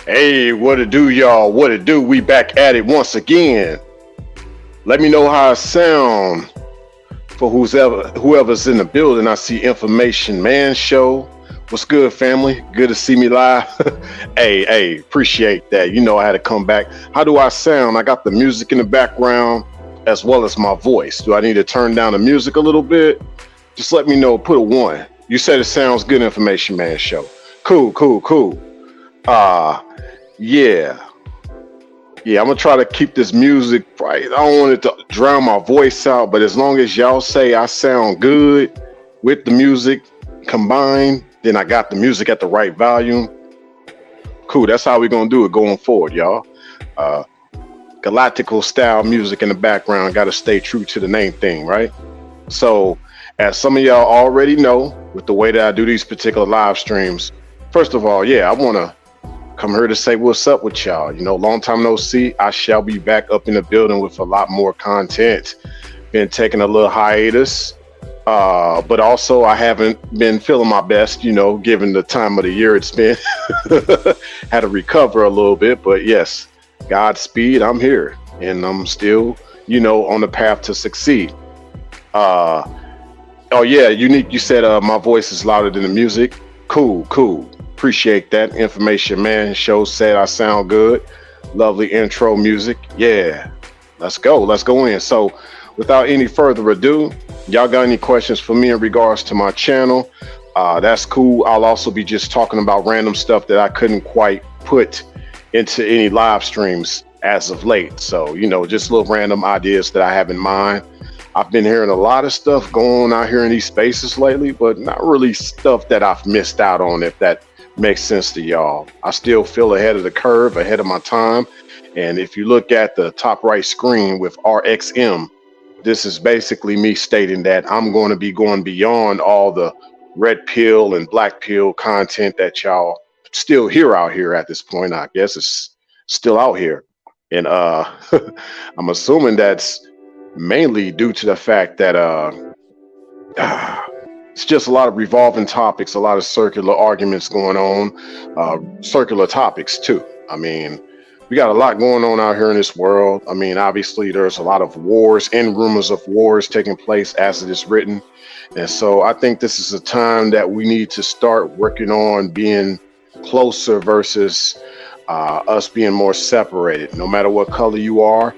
Hey, what it do, y'all? What it do? We back at it once again. Let me know how it sound for whoever's in the building. I see Information Man Show. What's good, family? Good to see me live. Hey, appreciate that. You know I had to come back. How do I sound? I got the music in the background as well as my voice. Do I need to turn down the music a little bit? Just let me know. Put a one. You said it sounds good, Information Man Show. Cool. Uh yeah. Yeah, I'm gonna try to keep this music right. I don't want it to drown my voice out, but as long as y'all say I sound good with the music combined, then I got the music at the right volume. Cool. That's how we're gonna do it going forward, y'all. Uh, Galactical style music in the background. Got to stay true to the main thing, right? So, as some of y'all already know, with the way that I do these particular live streams, first of all, yeah, I want to come here to say what's up with y'all. You know, long time no see. I shall be back up in the building with a lot more content. Been taking a little hiatus, but also I haven't been feeling my best, you know, given the time of the year it's been. Had to recover a little bit, but yes, Godspeed, I'm here and I'm still, you know, on the path to succeed. Uh, oh yeah, Unique, you said my voice is louder than the music. Cool. Appreciate that. Information Man Show said I sound good. Lovely intro music. Yeah, let's go in. So without any further ado, y'all got any questions for me in regards to my channel? That's cool. I'll also be just talking about random stuff that I couldn't quite put into any live streams as of late. So, you know, just little random ideas that I have in mind. I've been hearing a lot of stuff going on out here in these spaces lately, but not really stuff that I've missed out on, if that makes sense to y'all. I still feel ahead of the curve, ahead of my time. And if you look at the top right screen with RXM, this is basically me stating that I'm going to be going beyond all the red pill and black pill content that y'all still hear out here at this point. I guess it's still out here. And I'm assuming that's mainly due to the fact that it's just a lot of revolving topics, a lot of circular arguments going on, circular topics too. I mean, we got a lot going on out here in this world. I mean, obviously there's a lot of wars and rumors of wars taking place as it is written. And so I think this is a time that we need to start working on being closer versus us being more separated, no matter what color you are.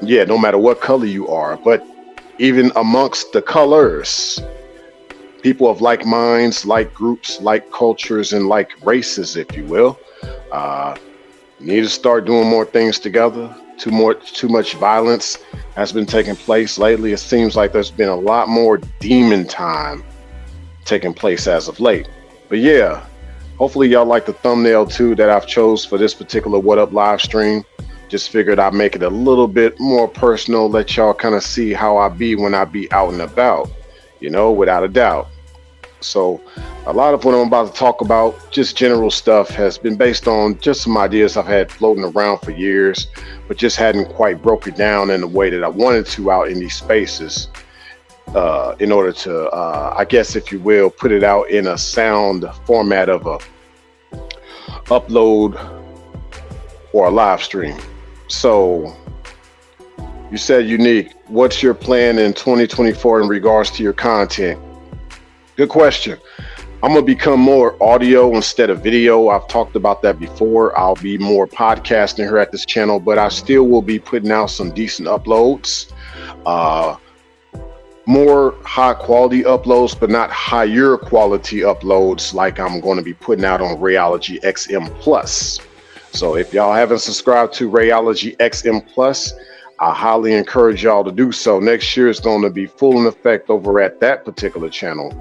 Yeah, no matter what color you are, but even amongst the colors, people of like minds, like groups, like cultures, and like races, if you will, need to start doing more things together. Too much violence has been taking place lately. It seems like there's been a lot more demon time taking place as of late. But yeah, hopefully y'all like the thumbnail too that I've chose for this particular What Up live stream. Just figured I'd make it a little bit more personal, let y'all kind of see how I be when I be out and about, you know, without a doubt. So a lot of what I'm about to talk about, just general stuff, has been based on just some ideas I've had floating around for years, but just hadn't quite broke it down in the way that I wanted to out in these spaces, in order to, I guess, if you will, put it out in a sound format of a upload or a live stream. So you said, Unique, what's your plan in 2024 in regards to your content? Good question. I'm going to become more audio instead of video. I've talked about that before. I'll be more podcasting here at this channel, but I still will be putting out some decent uploads, more high quality uploads, but not higher quality uploads like I'm going to be putting out on Rayology XM Plus. So if y'all haven't subscribed to Rayology XM Plus, I highly encourage y'all to do so. Next year is going to be full in effect over at that particular channel.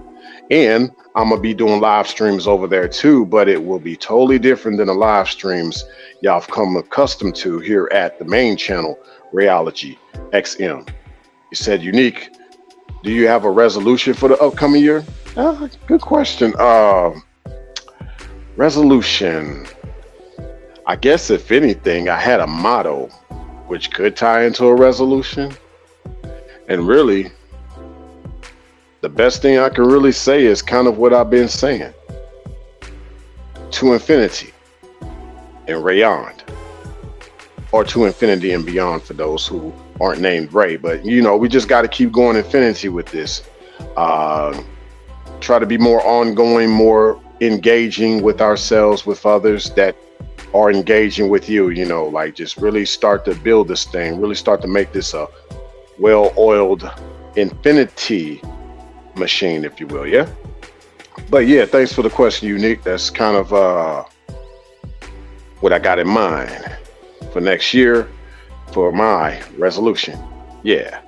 And I'm going to be doing live streams over there too, but it will be totally different than the live streams y'all have come accustomed to here at the main channel, Rayology XM. You said, Unique, do you have a resolution for the upcoming year? Good question. Resolution. I guess if anything, I had a motto, which could tie into a resolution. And really, the best thing I can really say is kind of what I've been saying. To infinity and Rayond, or to infinity and beyond for those who aren't named Ray. But you know, we just got to keep going infinity with this. Try to be more ongoing, more engaging with ourselves, with others that are engaging with you. You know, like just really start to build this thing, really start to make this a well-oiled infinity machine, if you will. Yeah. But yeah, thanks for the question, Unique. That's kind of what I got in mind for next year for my resolution. Yeah.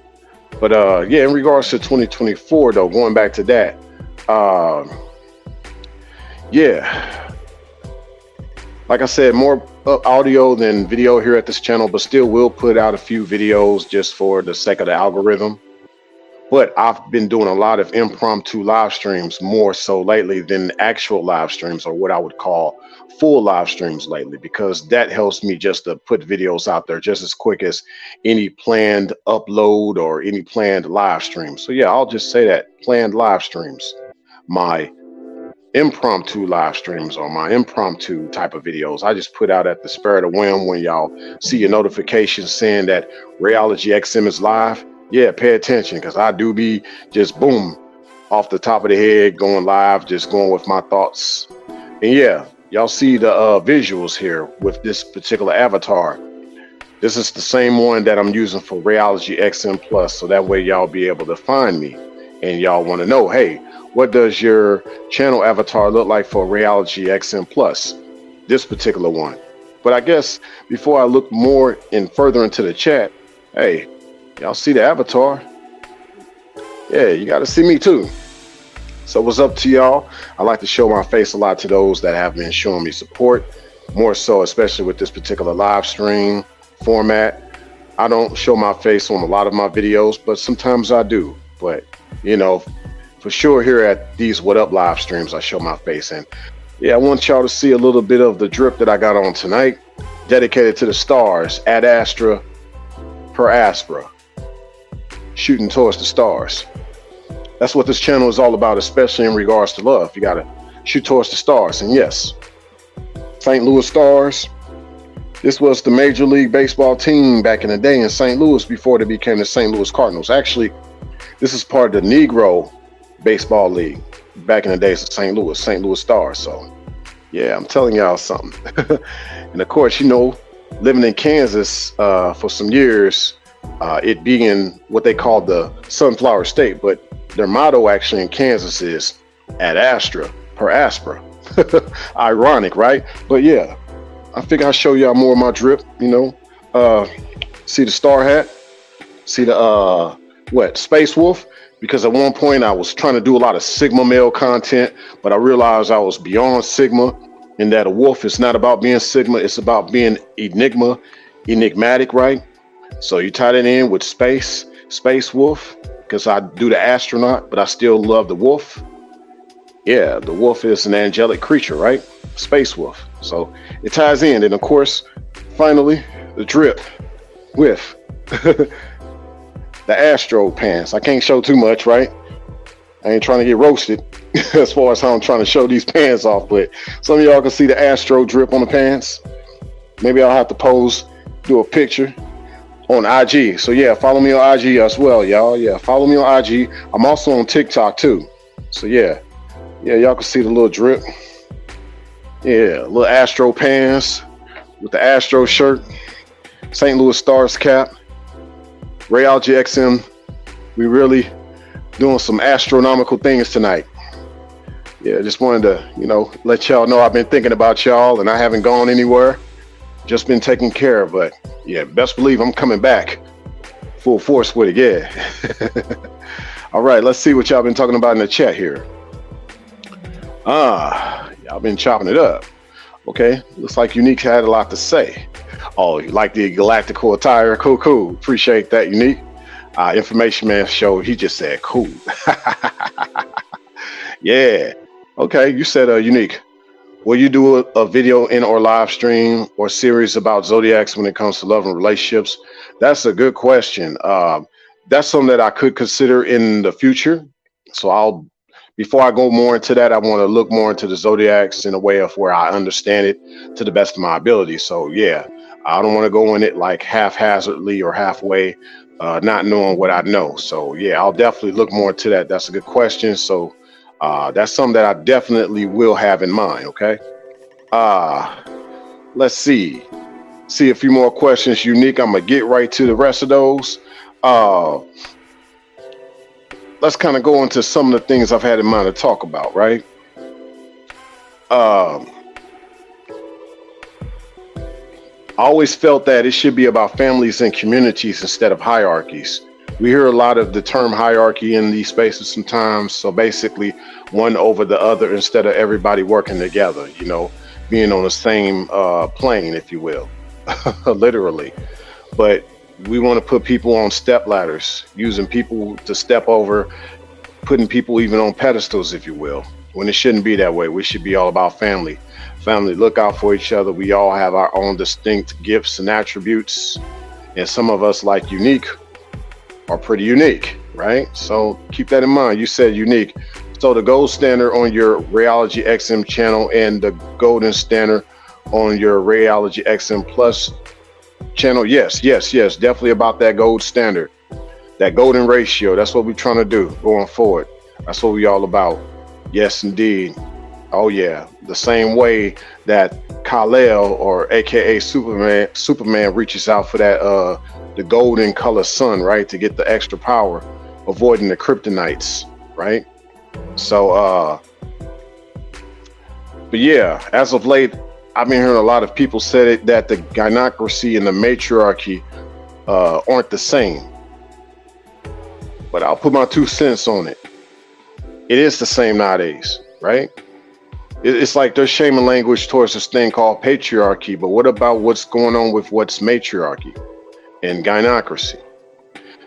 But yeah, in regards to 2024 though, going back to that, yeah, like I said, more audio than video here at this channel, but still will put out a few videos just for the sake of the algorithm. But I've been doing a lot of impromptu live streams more so lately than actual live streams, or what I would call full live streams lately, because that helps me just to put videos out there just as quick as any planned upload or any planned live stream. So yeah, I'll just say that, planned live streams, my impromptu live streams, or my impromptu type of videos, I just put out at the spur of the whim. When y'all see your notifications saying that Rayology XM is live, yeah, pay attention, because I do be just boom off the top of the head going live, just going with my thoughts. And yeah, y'all see the visuals here with this particular avatar. This is the same one that I'm using for Rayology XM Plus, so that way y'all be able to find me and y'all want to know, hey, what does your channel avatar look like for Rayology XM Plus, this particular one? But I guess before I look more and further into the chat, hey, y'all see the avatar? Yeah, you got to see me too. So what's up to y'all? I like to show my face a lot to those that have been showing me support, more so especially with this particular live stream format. I don't show my face on a lot of my videos, but sometimes I do. But you know, for sure here at these What Up live streams, I show my face. And yeah, I want y'all to see a little bit of the drip that I got on tonight, dedicated to the stars, ad astra per aspera, shooting towards the stars. That's what this channel is all about, especially in regards to love. You gotta shoot towards the stars. And yes, St. Louis Stars, this was the Major League Baseball team back in the day in St. Louis before they became the St. Louis Cardinals. Actually, this is part of the Negro Baseball League back in the days of St. Louis Stars. So yeah, I'm telling y'all something. And of course, you know, living in Kansas for some years, it being what they call the Sunflower State, but their motto actually in Kansas is ad astra per aspera. Ironic, right? But yeah, I figure I'll show y'all more of my drip. You know, see the star hat, see the Space Wolf, because at one point I was trying to do a lot of Sigma male content, but I realized I was beyond Sigma, and that a wolf is not about being Sigma, it's about being enigmatic, right? So you tie that in with Space Wolf, because I do the astronaut, but I still love the wolf. Yeah, the wolf is an angelic creature, right? Space Wolf. So it ties in. And of course, finally, the drip with the Astro pants. I can't show too much, right? I ain't trying to get roasted as far as how I'm trying to show these pants off, but some of y'all can see the Astro drip on the pants. Maybe I'll have to pose, do a picture on IG. So yeah, follow me on IG as well, y'all. Yeah, follow me on IG. I'm also on TikTok too. So yeah, y'all can see the little drip. Yeah, little Astro pants with the Astro shirt, St. Louis Stars cap, Rayology XM. We really doing some astronomical things tonight. Yeah, just wanted to, you know, let y'all know I've been thinking about y'all and I haven't gone anywhere. Just been taken care of, but yeah, best believe I'm coming back full force with it. Yeah. All right, let's see what y'all been talking about in the chat here. Y'all been chopping it up. Okay, looks like Unique had a lot to say. Oh, you like the galactical attire? Cool. Appreciate that, Unique. Information Man showed, he just said cool. Yeah. Okay, you said Unique. Will you do a video in or live stream or series about zodiacs when it comes to love and relationships? That's a good question. That's something that I could consider in the future. So I'll before I go more into that, I want to look more into the zodiacs in a way of where I understand it to the best of my ability. So yeah, I don't want to go in it like haphazardly or halfway, not knowing what I know. So yeah, I'll definitely look more into that. That's a good question. So that's something that I definitely will have in mind. Okay. Uh, let's see a few more questions. Unique. I'm gonna get right to the rest of those. Uh, let's kind of go into some of the things I've had in mind to talk about. Right. Um, I always felt that it should be about families and communities instead of hierarchies. We hear a lot of the term hierarchy in these spaces sometimes. So basically, one over the other instead of everybody working together, being on the same plane, if you will, literally. But we want to put people on step ladders, using people to step over, putting people even on pedestals, if you will, when it shouldn't be that way. We should be all about family. Family, look out for each other. We all have our own distinct gifts and attributes. And some of us, like Unique, are pretty unique, right? So keep that in mind. You said Unique. So the gold standard on your Rayology XM channel and the golden standard on your Rayology XM Plus channel. Yes, definitely about that gold standard, that golden ratio. That's what we're trying to do going forward. That's what we all about. Yes, indeed. Oh yeah, the same way that Kal-El, or AKA Superman reaches out for that the golden color sun, right, to get the extra power, avoiding the kryptonites, right? So but yeah, as of late, I've been hearing a lot of people say that the gynocracy and the matriarchy aren't the same. But I'll put my 2 cents on it. It is the same nowadays, right? It's like they're shaming language towards this thing called patriarchy, but what about what's going on with what's matriarchy and gynocracy?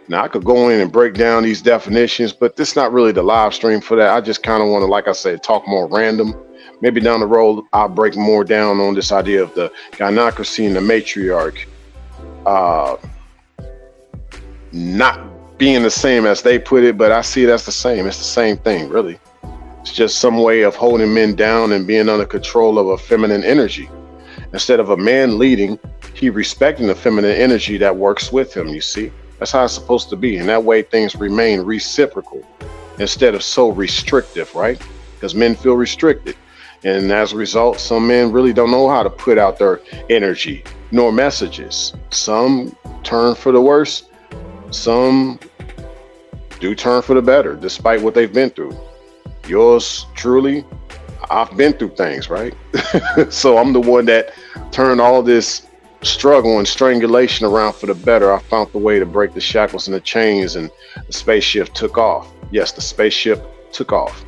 Now, I could go in and break down these definitions, but this is not really the live stream for that. I just kind of want to, like I said, talk more random. Maybe down the road, I'll break more down on this idea of the gynocracy and the matriarch not being the same as they put it, but I see it as the same. It's the same thing, really. It's just some way of holding men down and being under control of a feminine energy. Instead of a man leading, he respecting the feminine energy that works with him, you see? That's how it's supposed to be. And that way things remain reciprocal instead of so restrictive, right? Because men feel restricted. And as a result, some men really don't know how to put out their energy nor messages. Some turn for the worse. Some do turn for the better, despite what they've been through. Yours truly, I've been through things, right? So I'm the one that turned all this struggle and strangulation around for the better. I found the way to break the shackles and the chains, and the spaceship took off. Yes, the spaceship took off.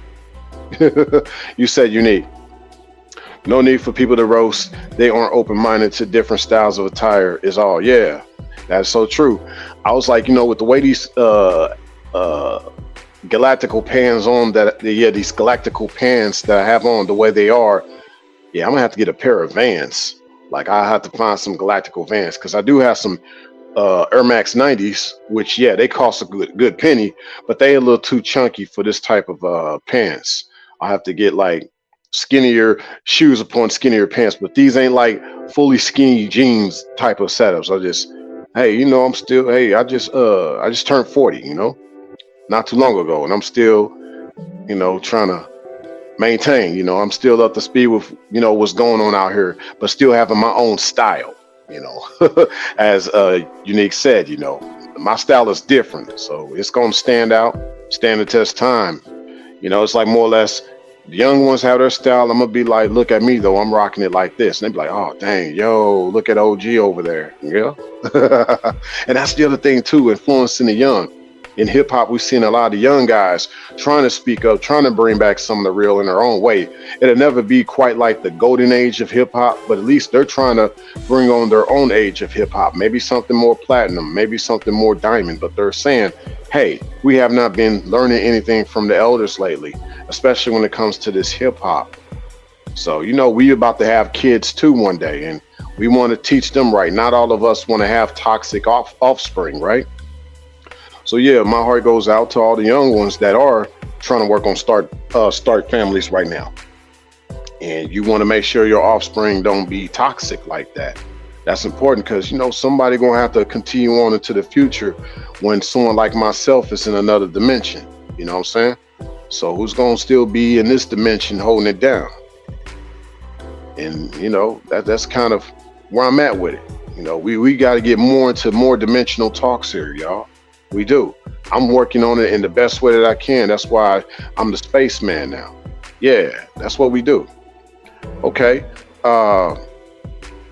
You said Unique. No need for people to roast. They aren't open-minded to different styles of attire is all. Yeah, that's so true. I was like, with the way these galactical pants on these galactical pants that I have on, the way they are, yeah, I'm gonna have to get a pair of Vans. Like, I have to find some galactical Vans, because I do have some Air Max 90s, which, yeah, they cost a good penny, but they a little too chunky for this type of pants. I have to get like skinnier shoes upon skinnier pants, but these ain't like fully skinny jeans type of setups. I just, hey, I just turned 40, not too long ago, and I'm still, trying to maintain, I'm still up to speed with, what's going on out here, but still having my own style, as Unique said, my style is different, so it's going to stand the test time. It's like more or less the young ones have their style. I'm gonna be like, look at me though, I'm rocking it like this, and they be like, oh dang, yo, look at OG over there. Yeah. And that's the other thing too, influencing the young. In hip hop, we've seen a lot of young guys trying to speak up, trying to bring back some of the real in their own way. It'll never be quite like the golden age of hip hop, but at least they're trying to bring on their own age of hip hop. Maybe something more platinum, maybe something more diamond, but they're saying, hey, we have not been learning anything from the elders lately, especially when it comes to this hip hop. So, we about to have kids too one day, and we want to teach them right. Not all of us want to have toxic offspring, right? So yeah, my heart goes out to all the young ones that are trying to work on start families right now. And you want to make sure your offspring don't be toxic like that. That's important because, you know, somebody going to have to continue on into the future when someone like myself is in another dimension. You know what I'm saying? So who's going to still be in this dimension holding it down? And, you know, that's kind of where I'm at with it. You know, we got to get more into more dimensional talks here, y'all. We do. I'm working on it in the best way that I can. That's why I'm the spaceman now. Yeah, that's what we do. Okay.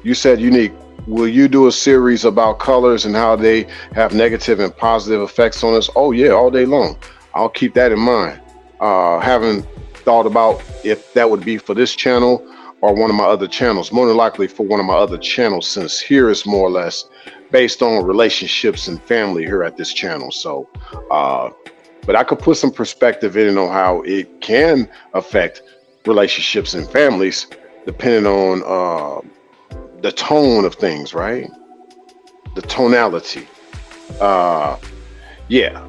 You said, Unique, will you do a series about colors and how they have negative and positive effects on us? Oh yeah, all day long. I'll keep that in mind. Haven't thought about if that would be for this channel or one of my other channels. More than likely for one of my other channels, since here is more or less based on relationships and family here at this channel. So, but I could put some perspective in on how it can affect relationships and families depending on the tone of things, right? The tonality. Yeah.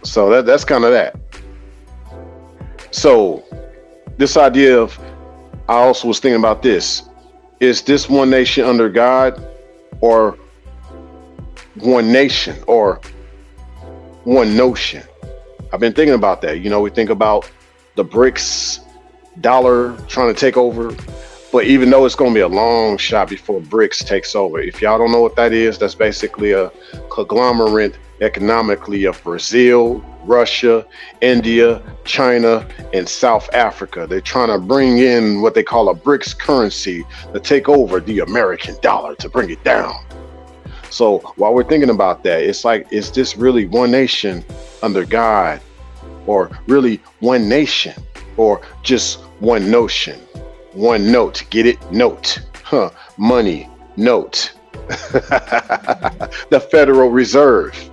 So that's kind of that. So this idea of, I also was thinking about this. Is this one nation under God, or one nation, or one notion? I've been thinking about that. You know, we think about the BRICS dollar trying to take over. But even though it's going to be a long shot before BRICS takes over, if y'all don't know what that is, that's basically a conglomerate economically of Brazil, Russia, India, China, and South Africa. They're trying to bring in what they call a BRICS currency to take over the American dollar, to bring it down. So while we're thinking about that, it's like, is this really one nation under God, or really one nation, or just one notion? One note, get it? Note, money, note. The Federal Reserve.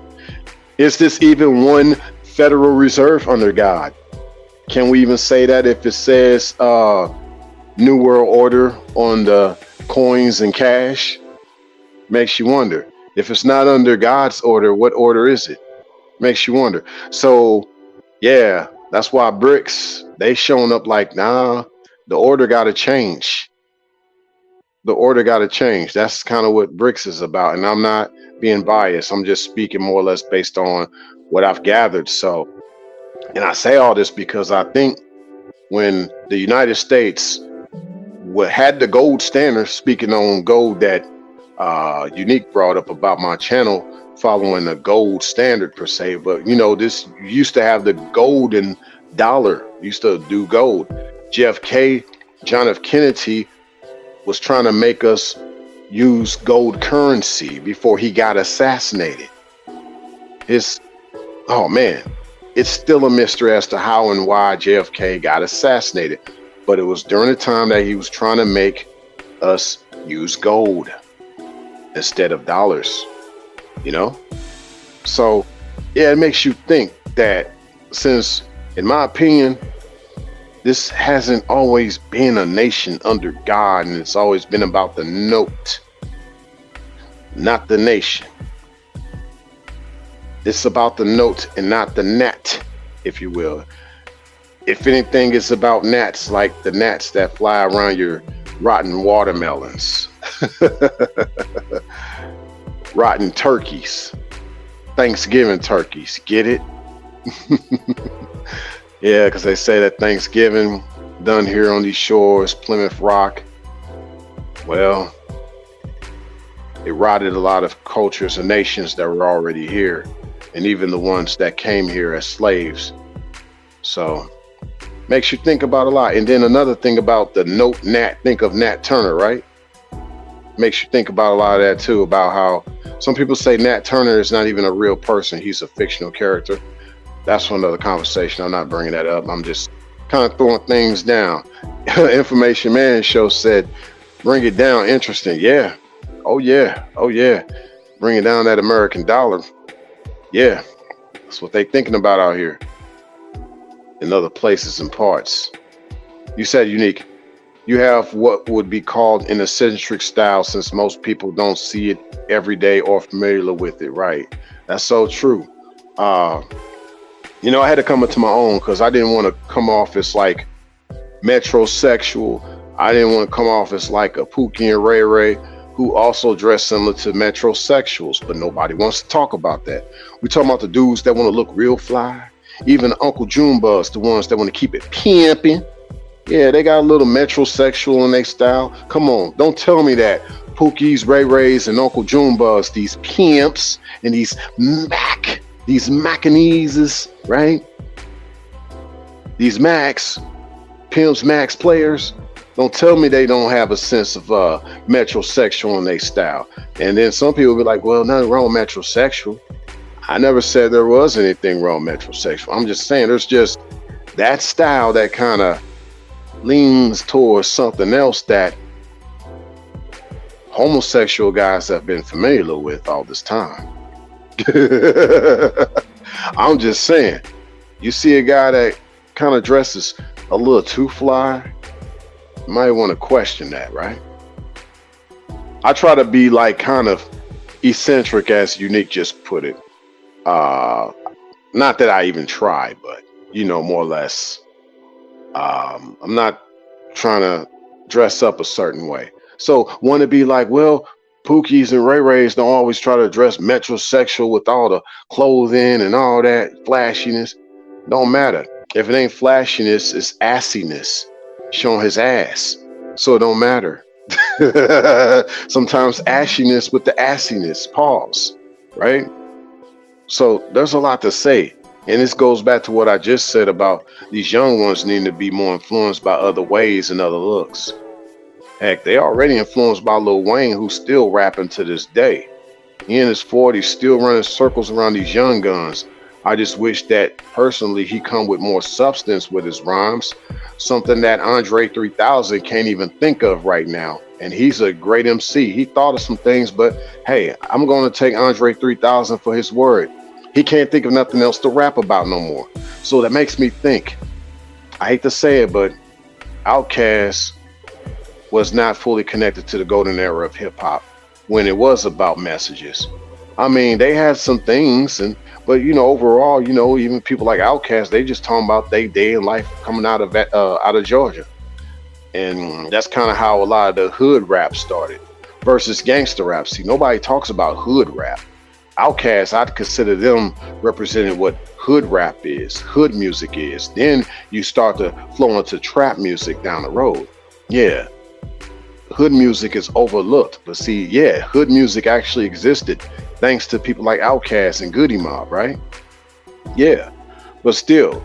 Is this even one Federal Reserve under God? Can we even say that if it says New World Order on the coins and cash? Makes you wonder. If it's not under God's order, what order is it? Makes you wonder. So yeah, that's why BRICS, they showing up like, nah, the order got to change. The order got to change. That's kind of what BRICS is about. And I'm not being biased. I'm just speaking more or less based on what I've gathered. So, and I say all this because I think when the United States had the gold standard, speaking on gold that Unique brought up about my channel, following the gold standard per se, but you know, this used to have the golden dollar, used to do gold. JFK, John F. Kennedy, was trying to make us use gold currency before he got assassinated. Oh man, it's still a mystery as to how and why JFK got assassinated. But it was during the time that he was trying to make us use gold instead of dollars, you know? So yeah, it makes you think that, since, in my opinion, this hasn't always been a nation under God, and it's always been about the note, not the nation. It's about the note and not the gnat, if you will. If anything, it's about gnats, like the gnats that fly around your rotten watermelons, rotten turkeys, Thanksgiving turkeys. Get it? Yeah, because they say that Thanksgiving done here on these shores, Plymouth Rock, well, it rotted a lot of cultures and nations that were already here, and even the ones that came here as slaves. So makes you think about a lot. And then another thing about the note Nat, think of Nat Turner, right? Makes you think about a lot of that too, about how some people say Nat Turner is not even a real person. He's a fictional character. That's for another conversation. I'm not bringing that up. I'm just kind of throwing things down. Information Man Show said, bring it down. Interesting. Yeah. Oh yeah. Oh yeah. Bring it down that American dollar. Yeah. That's what they thinking about out here in other places and parts. You said, Unique, you have what would be called an eccentric style, since most people don't see it every day or familiar with it. Right. That's so true. You know, I had to come into my own because I didn't want to come off as like metrosexual. I didn't want to come off as like a Pookie and Ray Ray who also dress similar to metrosexuals, but nobody wants to talk about that. We talking about the dudes that want to look real fly. Even Uncle Junebug's, the ones that want to keep it pimping. Yeah, they got a little metrosexual in their style. Come on, don't tell me that Pookies, Ray Rays, and Uncle Junebug's, these pimps and these Macaneses, right? These Macs, pimps, Max players. Don't tell me they don't have a sense of metrosexual in their style. And then some people be like, well, nothing wrong with metrosexual. I never said there was anything wrong with metrosexual. I'm just saying there's just that style that kind of leans towards something else that homosexual guys have been familiar with all this time. I'm just saying, you see a guy that kind of dresses a little too fly, you might want to question that, right? I try to be like kind of eccentric, as Unique just put it. Not that I even try, but you know, more or less. I'm not trying to dress up a certain way. So want to be like, well, Pookies and Ray Rays don't always try to dress metrosexual with all the clothing and all that flashiness. Don't matter. If it ain't flashiness, it's assiness. Showing his ass. So it don't matter. Sometimes ashiness with the assiness. Pause. Right? So there's a lot to say. And this goes back to what I just said about these young ones needing to be more influenced by other ways and other looks. Heck, they already influenced by Lil Wayne, who's still rapping to this day. He in his 40s, still running circles around these young guns. I just wish that personally he come with more substance with his rhymes, something that Andre 3000 can't even think of right now. And he's a great MC. He thought of some things, but hey, I'm going to take Andre 3000 for his word. He can't think of nothing else to rap about no more. So that makes me think, I hate to say it, but Outkast was not fully connected to the golden era of hip hop when it was about messages. I mean, they had some things, but you know, overall, you know, even people like Outkast, they just talking about their day in life coming out of Georgia. And that's kind of how a lot of the hood rap started versus gangster rap. See, nobody talks about hood rap. Outkast, I'd consider them representing what hood rap is, hood music is. Then you start to flow into trap music down the road. Yeah, hood music is overlooked, but see, yeah, hood music actually existed thanks to people like Outkast and Goody Mob, right? Yeah, but still,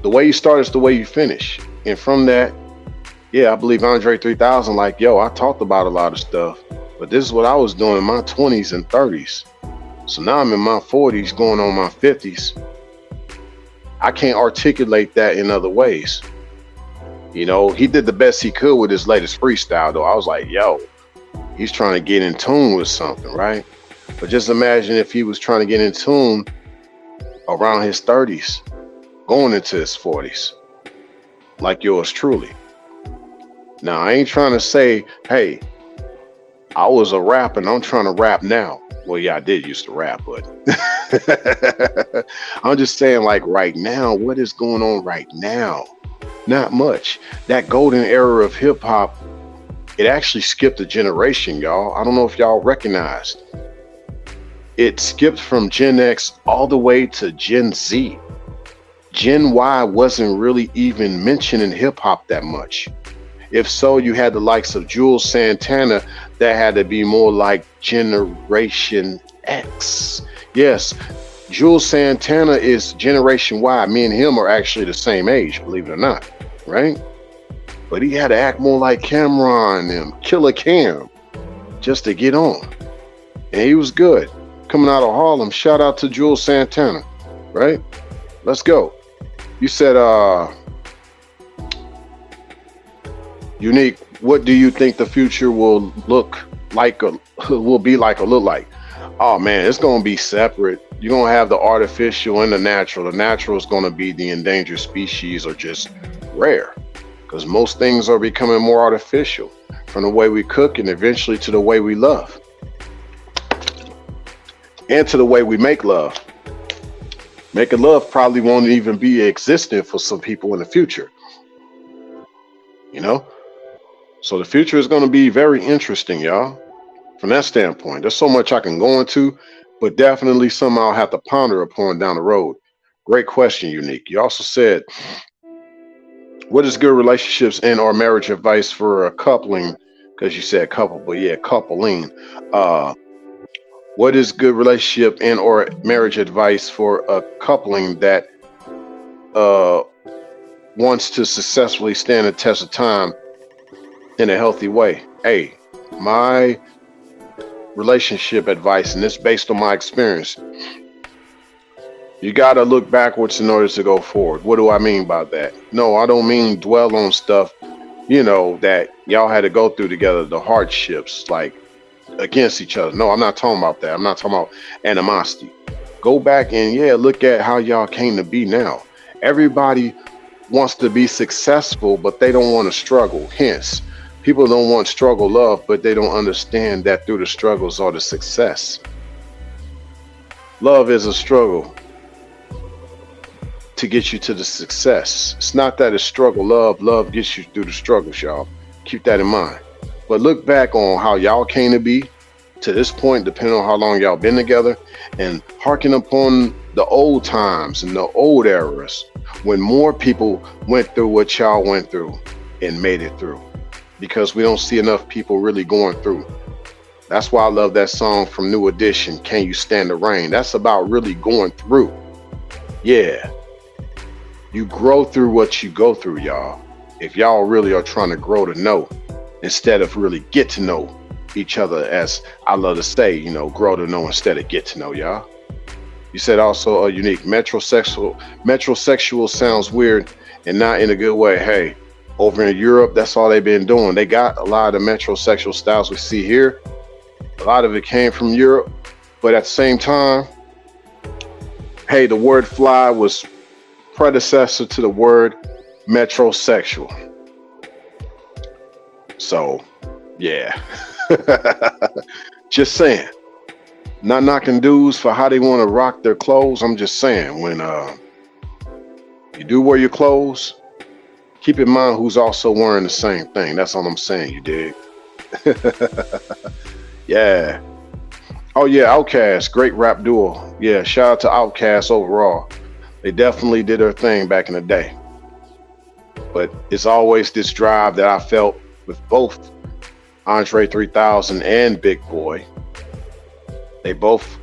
the way you start is the way you finish. And from that, yeah, I believe Andre 3000, like, yo, I talked about a lot of stuff, but this is what I was doing in my 20s and 30s. So now I'm in my 40s, going on my 50s. I can't articulate that in other ways. You know, he did the best he could with his latest freestyle, though. I was like, yo, he's trying to get in tune with something, right? But just imagine if he was trying to get in tune around his 30s, going into his 40s, like yours truly. Now, I ain't trying to say, hey, I was a rapper and I'm trying to rap now. Well, yeah, I did used to rap, but I'm just saying, like, right now, what is going on right now? Not much. That golden era of hip hop, it actually skipped a generation, y'all. I don't know if y'all recognized. It skipped from Gen X all the way to Gen Z. Gen Y wasn't really even mentioning hip hop that much. If so, you had the likes of Jules Santana that had to be more like Generation X. Yes, Jules Santana is Generation Y. Me and him are actually the same age, believe it or not, right? But he had to act more like Cameron and Killer Cam just to get on. And he was good. Coming out of Harlem, shout out to Jules Santana, right? Let's go. You said, Unique, what do you think the future will look like, or will be like, or look like? Oh man, it's going to be separate. You're going to have the artificial and the natural. The natural is going to be the endangered species or just rare, because most things are becoming more artificial, from the way we cook and eventually to the way we love and to the way we make love. Making love probably won't even be existent for some people in the future, you know? So the future is going to be very interesting, y'all, from that standpoint. There's so much I can go into, but definitely something I'll have to ponder upon down the road. Great question, Unique. You also said, what is good relationships and or marriage advice for a coupling? Because you said couple, but yeah, coupling. Uh, what is good relationship and or marriage advice for a coupling that uh, wants to successfully stand the test of time in a healthy way? Hey, my relationship advice, and it's based on my experience, you got to look backwards in order to go forward. What do I mean by that? No, I don't mean dwell on stuff, that y'all had to go through together, the hardships, like against each other. No, I'm not talking about that. I'm not talking about animosity. Go back and, look at how y'all came to be now. Everybody wants to be successful, but they don't want to struggle. Hence, people don't want struggle love, but they don't understand that through the struggles are the success. Love is a struggle to get you to the success. It's not that it's struggle love. Love gets you through the struggles, y'all. Keep that in mind. But look back on how y'all came to be to this point, depending on how long y'all been together, and harken upon the old times and the old eras when more people went through what y'all went through and made it through. Because we don't see enough people really going through. That's why I love that song from New Edition, Can You Stand the Rain? That's about really going through. Yeah. You grow through what you go through, y'all. If y'all really are trying to grow to know, instead of really get to know each other, as I love to say, grow to know instead of get to know, y'all. You said also Unique. Metrosexual sounds weird and not in a good way. Hey, over in Europe, that's all they've been doing. They got a lot of the metrosexual styles we see here. A lot of it came from Europe, but at the same time, hey, the word fly was predecessor to the word metrosexual. So, yeah. Just saying. Not knocking dudes for how they want to rock their clothes. I'm just saying, when you do wear your clothes, keep in mind who's also wearing the same thing. That's all I'm saying, you dig? Yeah. Oh yeah, Outkast, great rap duo. Yeah, shout out to Outkast overall. They definitely did their thing back in the day. But it's always this drive that I felt with both Andre 3000 and Big Boy. They both,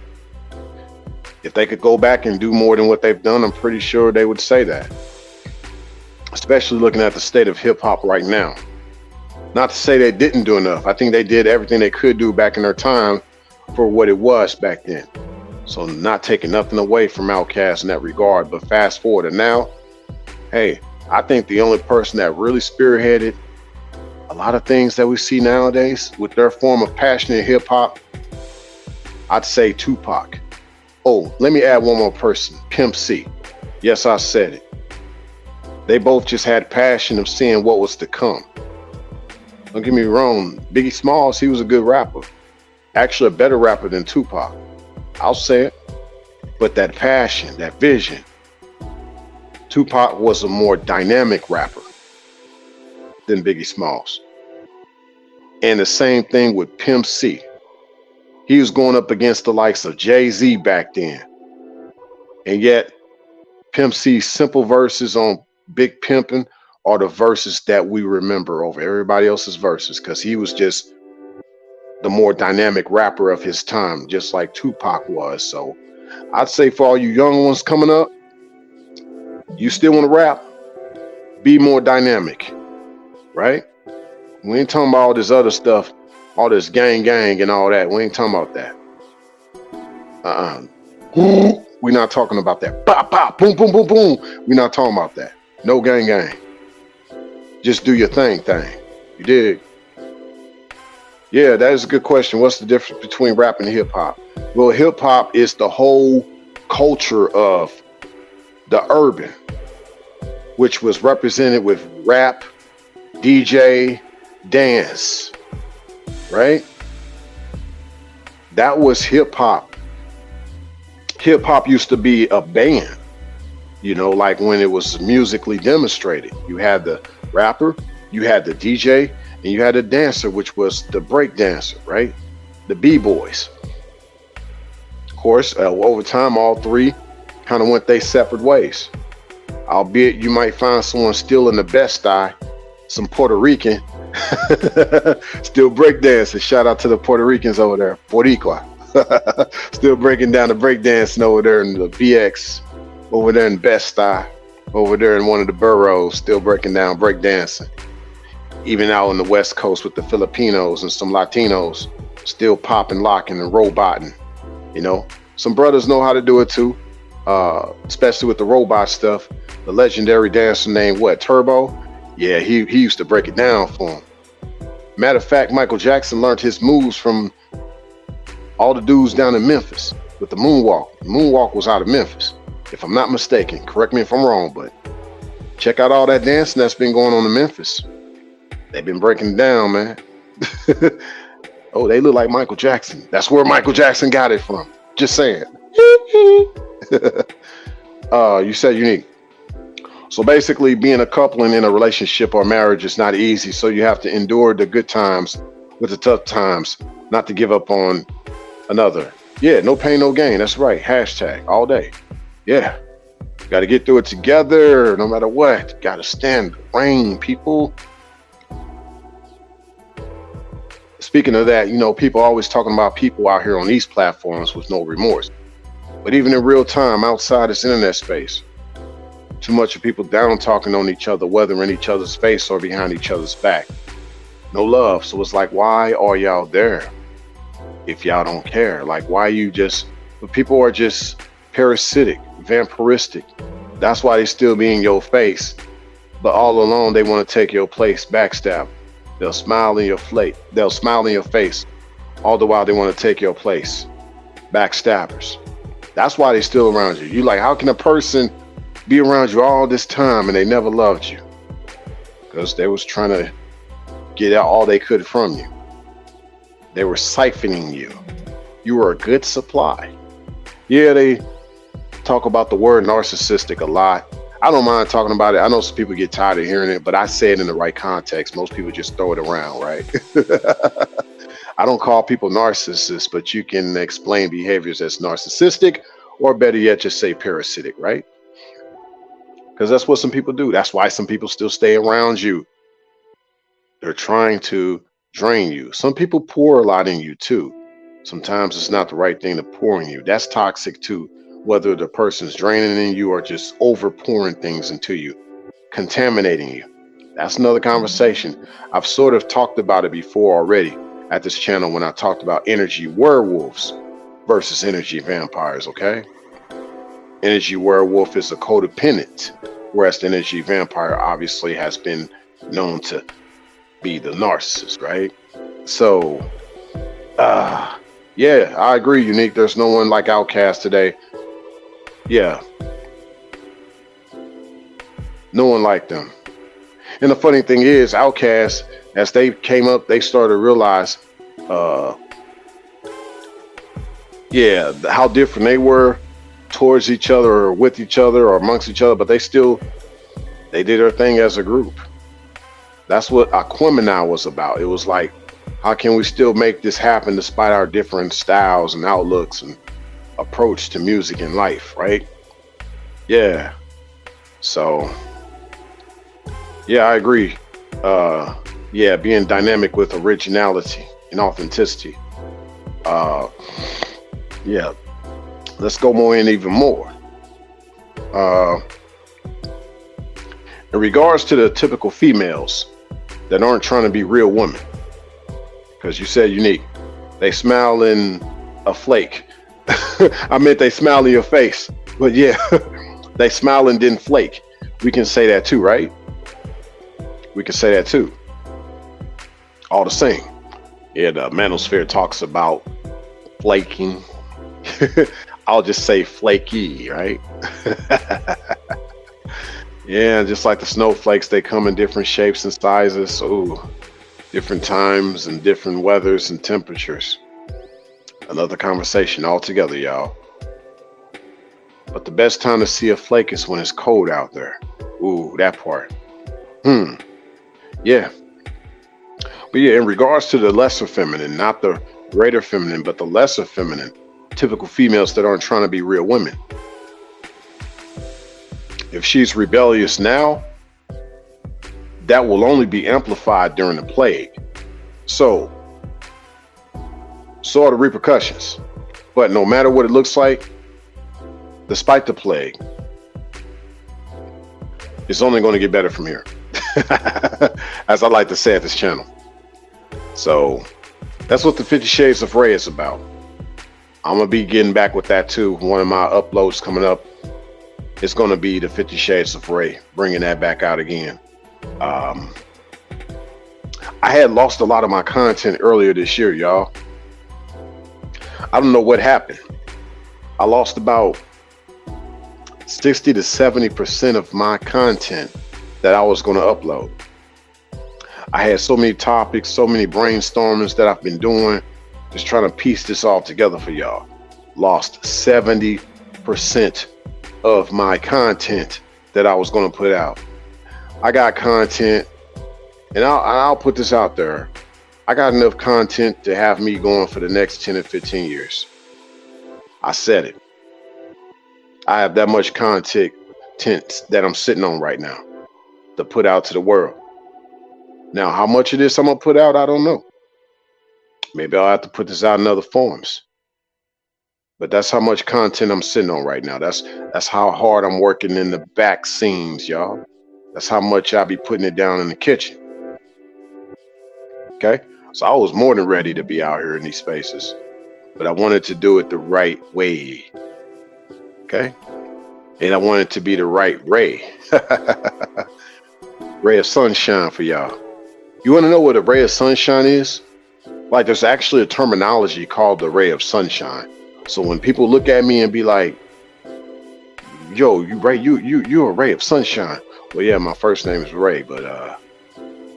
if they could go back and do more than what they've done, I'm pretty sure they would say that. Especially looking at the state of hip hop right now. Not to say they didn't do enough. I think they did everything they could do back in their time for what it was back then. So not taking nothing away from Outkast in that regard, but fast forward to now, hey, I think the only person that really spearheaded a lot of things that we see nowadays with their form of passionate hip hop, I'd say Tupac. Oh, let me add one more person, Pimp C. Yes, I said it. They both just had passion of seeing what was to come. Don't get me wrong, Biggie Smalls, he was a good rapper. Actually a better rapper than Tupac. I'll say it. But that passion, that vision, Tupac was a more dynamic rapper than Biggie Smalls. And the same thing with Pimp C. He was going up against the likes of Jay-Z back then. And yet, Pimp C's simple verses on Big Pimpin' are the verses that we remember over everybody else's verses, because he was just the more dynamic rapper of his time, just like Tupac was. So I'd say for all you young ones coming up, you still want to rap, be more dynamic, right? We ain't talking about all this other stuff, all this gang and all that. We ain't talking about that. We're not talking about that. Bop, bop, boom, boom, boom, boom. We're not talking about that. No gang. Just do your thing. You dig? Yeah, that is a good question. What's the difference between rap and hip hop? Well, hip hop is the whole culture of the urban, which was represented with rap, DJ, dance, right? That was hip hop. Hip hop used to be a band. You know, like when it was musically demonstrated. You had the rapper, you had the DJ, and you had the dancer, which was the break dancer, right? The B-boys. Of course, over time, all three kind of went their separate ways. Albeit you might find someone still in the best eye, some Puerto Rican, still breakdancing. Shout out to the Puerto Ricans over there, Boricua. Still breaking down the breakdancing over there in the BX, over there in Best Eye, over there in one of the boroughs, still breaking down breakdancing. Even out on the West Coast with the Filipinos and some Latinos, still popping, locking, and roboting. You know, some brothers know how to do it too, especially with the robot stuff. The legendary dancer named Turbo? Yeah, he used to break it down for him. Matter of fact, Michael Jackson learned his moves from all the dudes down in Memphis with the moonwalk. The moonwalk was out of Memphis, if I'm not mistaken. Correct me if I'm wrong, but check out all that dancing that's been going on in Memphis. They've been breaking it down, man. Oh, they look like Michael Jackson. That's where Michael Jackson got it from. Just saying. You said unique. So basically, being a couple and in a relationship or marriage is not easy. So you have to endure the good times with the tough times, not to give up on another. Yeah, no pain, no gain. That's right. Hashtag all day. Yeah. Got to get through it together no matter what. Got to stand the rain, people. Speaking of that, you know, people always talking about people out here on these platforms with no remorse. But even in real time, outside this internet space, too much of people down talking on each other, whether in each other's face or behind each other's back. No love. So it's like, why are y'all there if y'all don't care? Like, why you just, but people are just parasitic, vampiristic. That's why they still be in your face. But all alone, they want to take your place, backstab. They'll smile in your They'll smile in your face. All the while they want to take your place. Backstabbers. That's why they still around you. You like, how can a person be around you all this time and they never loved you? Because they was trying to get out all they could from you. They were siphoning you. You were a good supply. Yeah, they talk about the word narcissistic a lot. I don't mind talking about it. I know some people get tired of hearing it, but I say it in the right context. Most people just throw it around, right? I don't call people narcissists, but you can explain behaviors as narcissistic, or better yet, just say parasitic, right? Because that's what some people do. That's why some people still stay around you. They're trying to drain you. Some people pour a lot in you too. Sometimes it's not the right thing to pour in you. That's toxic too. Whether the person's draining in you or just over pouring things into you, contaminating you. That's another conversation. I've sort of talked about it before already at this channel when I talked about energy werewolves versus energy vampires, okay? Energy werewolf is a codependent, whereas the energy vampire obviously has been known to be the narcissist, right? So, yeah, I agree, Unique. There's no one like Outkast today. Yeah. No one like them. And the funny thing is, Outkast, as they came up, they started to realize, yeah, how different they were towards each other or with each other or amongst each other, but they did their thing as a group. That's what Aquemini was about. It was like, how can we still make this happen despite our different styles and outlooks and approach to music and life, right? Yeah. So, yeah, I agree. Yeah, being dynamic with originality and authenticity. Yeah. Let's go more in even more. In regards to the typical females that aren't trying to be real women, because you said Unique, they smile in a flake. I meant they smile in your face, but yeah, they smile and didn't flake. We can say that too, right? We can say that too. All the same. Yeah, the manosphere talks about flaking. I'll just say flaky, right? Yeah, just like the snowflakes, they come in different shapes and sizes. Ooh, different times and different weathers and temperatures. Another conversation altogether, y'all. But the best time to see a flake is when it's cold out there. Ooh, that part. Yeah. But yeah, in regards to the lesser feminine, not the greater feminine, but the lesser feminine, typical females that aren't trying to be real women. If she's rebellious now, that will only be amplified during the plague. So are the repercussions. But no matter what it looks like, despite the plague, it's only going to get better from here. As I like to say at this channel. So that's what the 50 Shades of Ray is about. I'm going to be getting back with that too. One of my uploads coming up, it's going to be the 50 Shades of Ray, bringing that back out again. I had lost a lot of my content earlier this year, y'all. I don't know what happened. I lost about 60 to 70% of my content that I was going to upload. I had so many topics, so many brainstormings that I've been doing, just trying to piece this all together for y'all. Lost 70% of my content that I was going to put out. I got content, and I'll put this out there. I got enough content to have me going for the next 10 or 15 years. I said it. I have that much content that I'm sitting on right now to put out to the world. Now, how much of this I'm going to put out, I don't know. Maybe I'll have to put this out in other forms. But that's how much content I'm sitting on right now. That's how hard I'm working in the back scenes, y'all. That's how much I'll be putting it down in the kitchen. Okay? So I was more than ready to be out here in these spaces. But I wanted to do it the right way. Okay? And I wanted to be the right ray. Ray of sunshine for y'all. You want to know what a ray of sunshine is? Like, there's actually a terminology called the ray of sunshine. So when people look at me and be like, yo, you're a ray of sunshine. Well, yeah, my first name is Ray, but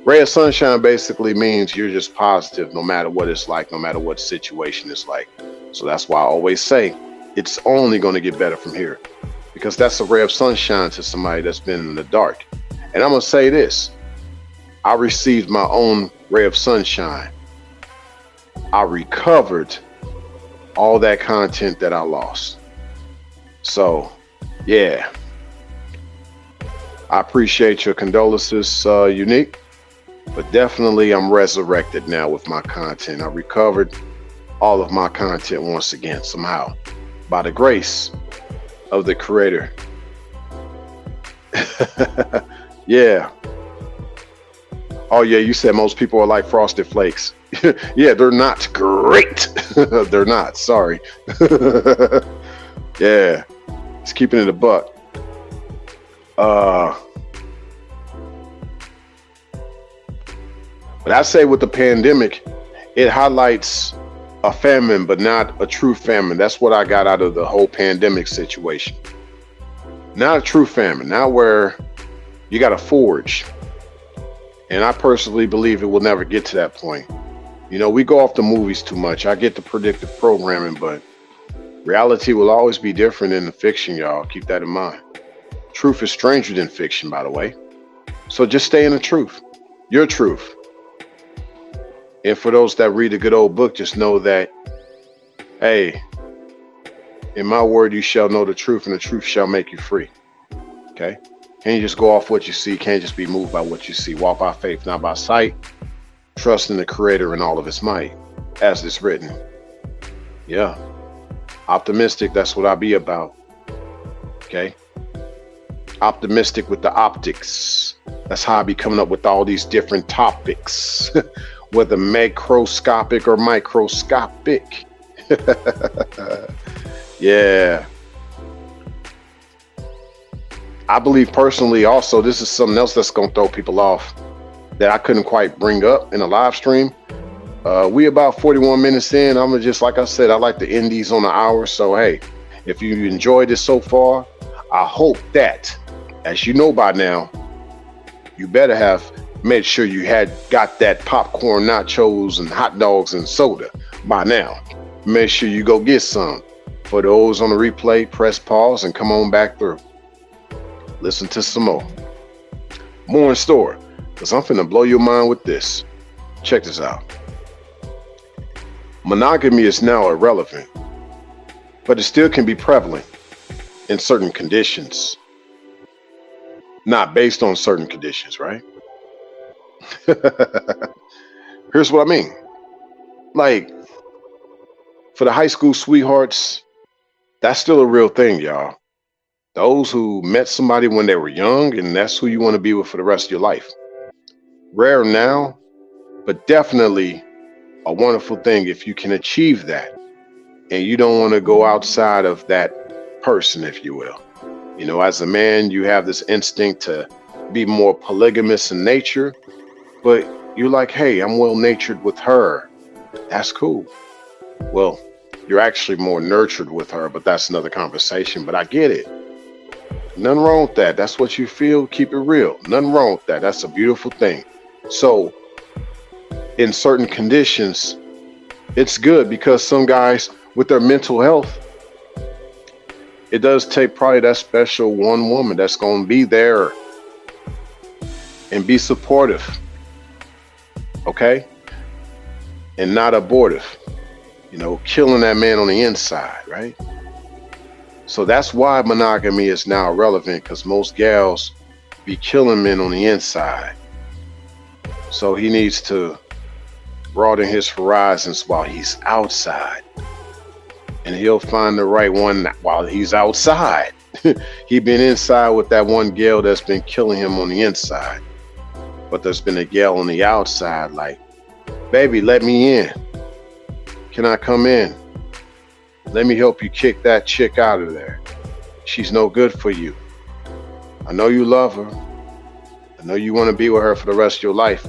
ray of sunshine basically means you're just positive no matter what it's like, no matter what situation it's like. So that's why I always say it's only going to get better from here, because that's a ray of sunshine to somebody that's been in the dark. And I'm going to say this. I received my own ray of sunshine. I recovered all that content that I lost. So, yeah. I appreciate your condolences, Unique. But definitely I'm resurrected now with my content. I recovered all of my content once again, somehow, by the grace of the Creator. Yeah. Oh yeah, you said most people are like Frosted Flakes. Yeah, they're not great. They're not, sorry. Yeah, it's keeping it a buck. But I say with the pandemic, it highlights a famine, but not a true famine. That's what I got out of the whole pandemic situation. Not a true famine, not where you got to forage. And I personally believe it will never get to that point. You know, we go off the movies too much. I get the predictive programming, but reality will always be different than the fiction, y'all. Keep that in mind. Truth is stranger than fiction, by the way. So just stay in the truth, your truth. And for those that read a good old book, just know that, hey, in my word, you shall know the truth, and the truth shall make you free. Okay? Can't just go off what you see. Can't just be moved by what you see. Walk by faith, not by sight. Trust in the Creator in all of His might, as it's written. Yeah. Optimistic, that's what I be about. Okay? Optimistic with the optics. That's how I be coming up with all these different topics. Whether macroscopic or microscopic. Yeah. I believe personally also, this is something else that's going to throw people off that I couldn't quite bring up in a live stream. We about 41 minutes in. I'm just, like I said, I like to end these on an hour. So, hey, if you enjoyed this so far, I hope that, as you know by now, you better have made sure you had got that popcorn, nachos, and hot dogs and soda by now. Make sure you go get some. For those on the replay, press pause and come on back through. Listen to some more. More in store, because I'm finna blow your mind with this. Check this out. Monogamy is now irrelevant, but it still can be prevalent in certain conditions. Not based on certain conditions, right? Here's what I mean. Like, for the high school sweethearts, that's still a real thing, y'all. Those who met somebody when they were young, and that's who you want to be with for the rest of your life. Rare now, but definitely a wonderful thing if you can achieve that. And you don't want to go outside of that person, if you will. You know, as a man, you have this instinct to be more polygamous in nature, but you're like, hey, I'm well-natured with her. That's cool. Well, you're actually more nurtured with her, but that's another conversation. But I get it. Nothing wrong with that. That's what you feel. Keep it real. Nothing wrong with that. That's a beautiful thing. So in certain conditions, it's good because some guys with their mental health, it does take probably that special one woman that's going to be there and be supportive. Okay? And not abortive. You know, killing that man on the inside, right? So that's why monogamy is now relevant, because most gals be killing men on the inside. So he needs to broaden his horizons while he's outside. And he'll find the right one while he's outside. He been inside with that one gal that's been killing him on the inside. But there's been a gal on the outside like, baby, let me in. Can I come in? Let me help you kick that chick out of there. She's no good for you. I know you love her. I know you want to be with her for the rest of your life.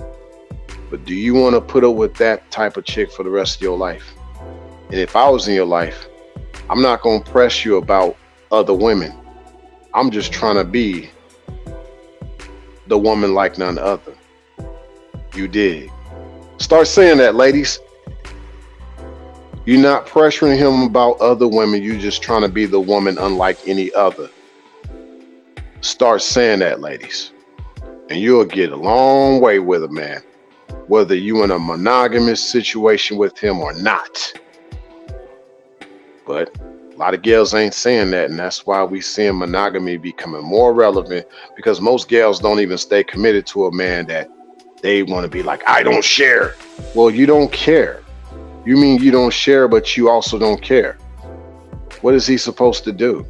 But do you want to put up with that type of chick for the rest of your life? And if I was in your life, I'm not going to press you about other women. I'm just trying to be the woman like none other. You dig? Start saying that, ladies. You're not pressuring him about other women. You're just trying to be the woman unlike any other. Start saying that, ladies. And you'll get a long way with a man, whether you in a monogamous situation with him or not. But a lot of girls ain't saying that, and that's why we seeing monogamy becoming more relevant, because most girls don't even stay committed to a man that they want to be like, I don't share. Well, you don't care. You mean you don't share, but you also don't care. What is he supposed to do?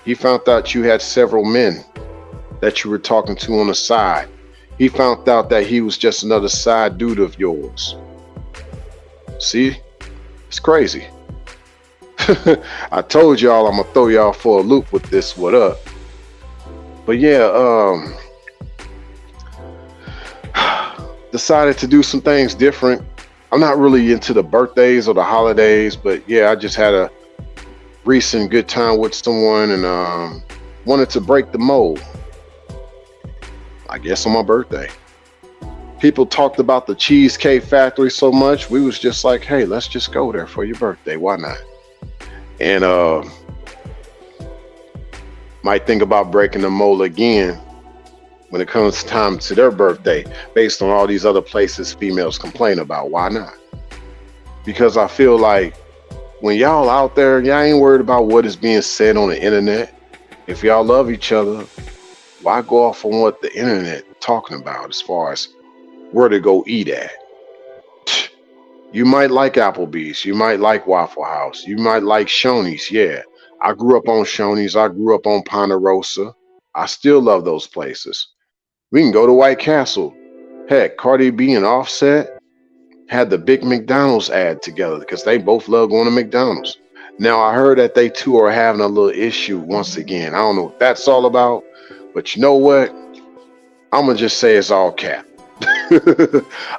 He found out you had several men that you were talking to on the side. He found out that he was just another side dude of yours. See? It's crazy. I told y'all I'm gonna throw y'all for a loop with this. What up? But yeah, decided to do some things different. I'm not really into the birthdays or the holidays, but yeah, I just had a recent good time with someone and wanted to break the mold. I guess on my birthday. People talked about the Cheesecake Factory so much, we was just like, hey, let's just go there for your birthday. Why not? And might think about breaking the mold again when it comes time to their birthday, based on all these other places females complain about. Why not? Because I feel like when y'all out there, y'all ain't worried about what is being said on the internet. If y'all love each other, why go off on what the internet talking about as far as where to go eat at? You might like Applebee's, you might like Waffle House, you might like Shoney's. Yeah, I grew up on Shoney's, I grew up on Ponderosa. I still love those places. We can go to White Castle. Heck, Cardi B and Offset had the big McDonald's ad together because they both love going to McDonald's. Now, I heard that they two are having a little issue once again. I don't know what that's all about, but you know what? I'm going to just say it's all cap.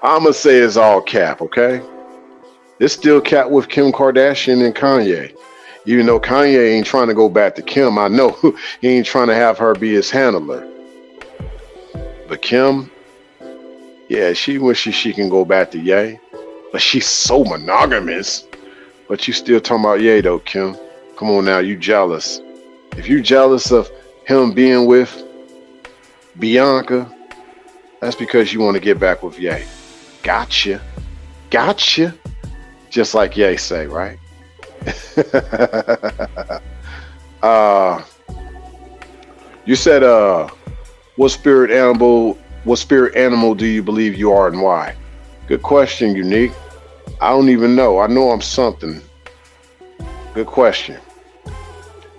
I'm going to say it's all cap, okay? It's still cap with Kim Kardashian and Kanye. Even though Kanye ain't trying to go back to Kim, I know he ain't trying to have her be his handler. But Kim, yeah, she wishes she can go back to Ye, but she's so monogamous. But you still talking about Ye though, Kim. Come on now, you jealous. If you jealous of him being with Bianca, that's because you want to get back with Ye. Gotcha. Gotcha. Just like Ye say, right? You said what spirit animal do you believe you are and why? Good question, Unique. I don't even know. I know I'm something. Good question.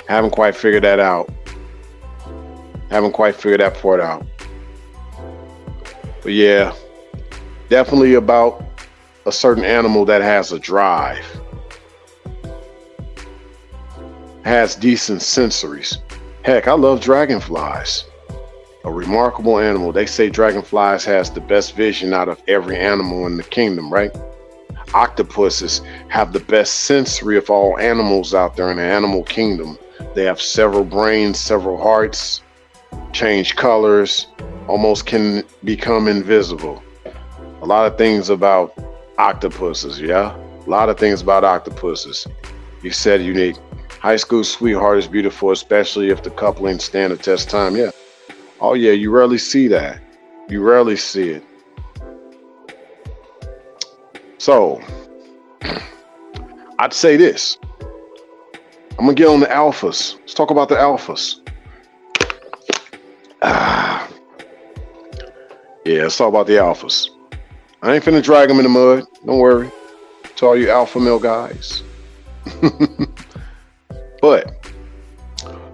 Haven't quite figured that out. Haven't quite figured that part out. But yeah, definitely about a certain animal that has a drive, has decent sensories. Heck, I love dragonflies. A remarkable animal. They say dragonflies has the best vision out of every animal in the kingdom, right? Octopuses have the best sensory of all animals out there in the animal kingdom. They have several brains, several hearts, change colors, almost can become invisible. A lot of things about octopuses, yeah? A lot of things about octopuses. You said Unique. High school sweetheart is beautiful, especially if the coupling stand the test time. Yeah. Oh yeah, you rarely see that. You rarely see it. So, I'd say this. I'm gonna get on the alphas. Let's talk about the alphas. Yeah, let's talk about the alphas. I ain't finna drag them in the mud. Don't worry. To all you alpha male guys. But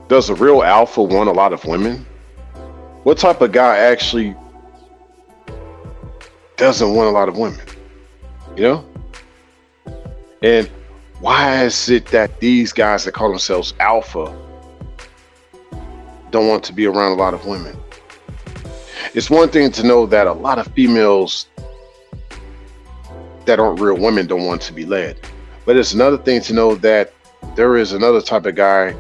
does a real alpha want a lot of women? What type of guy actually doesn't want a lot of women? You know? And why is it that these guys that call themselves alpha don't want to be around a lot of women? It's one thing to know that a lot of females that aren't real women don't want to be led. But it's another thing to know that there is another type of guy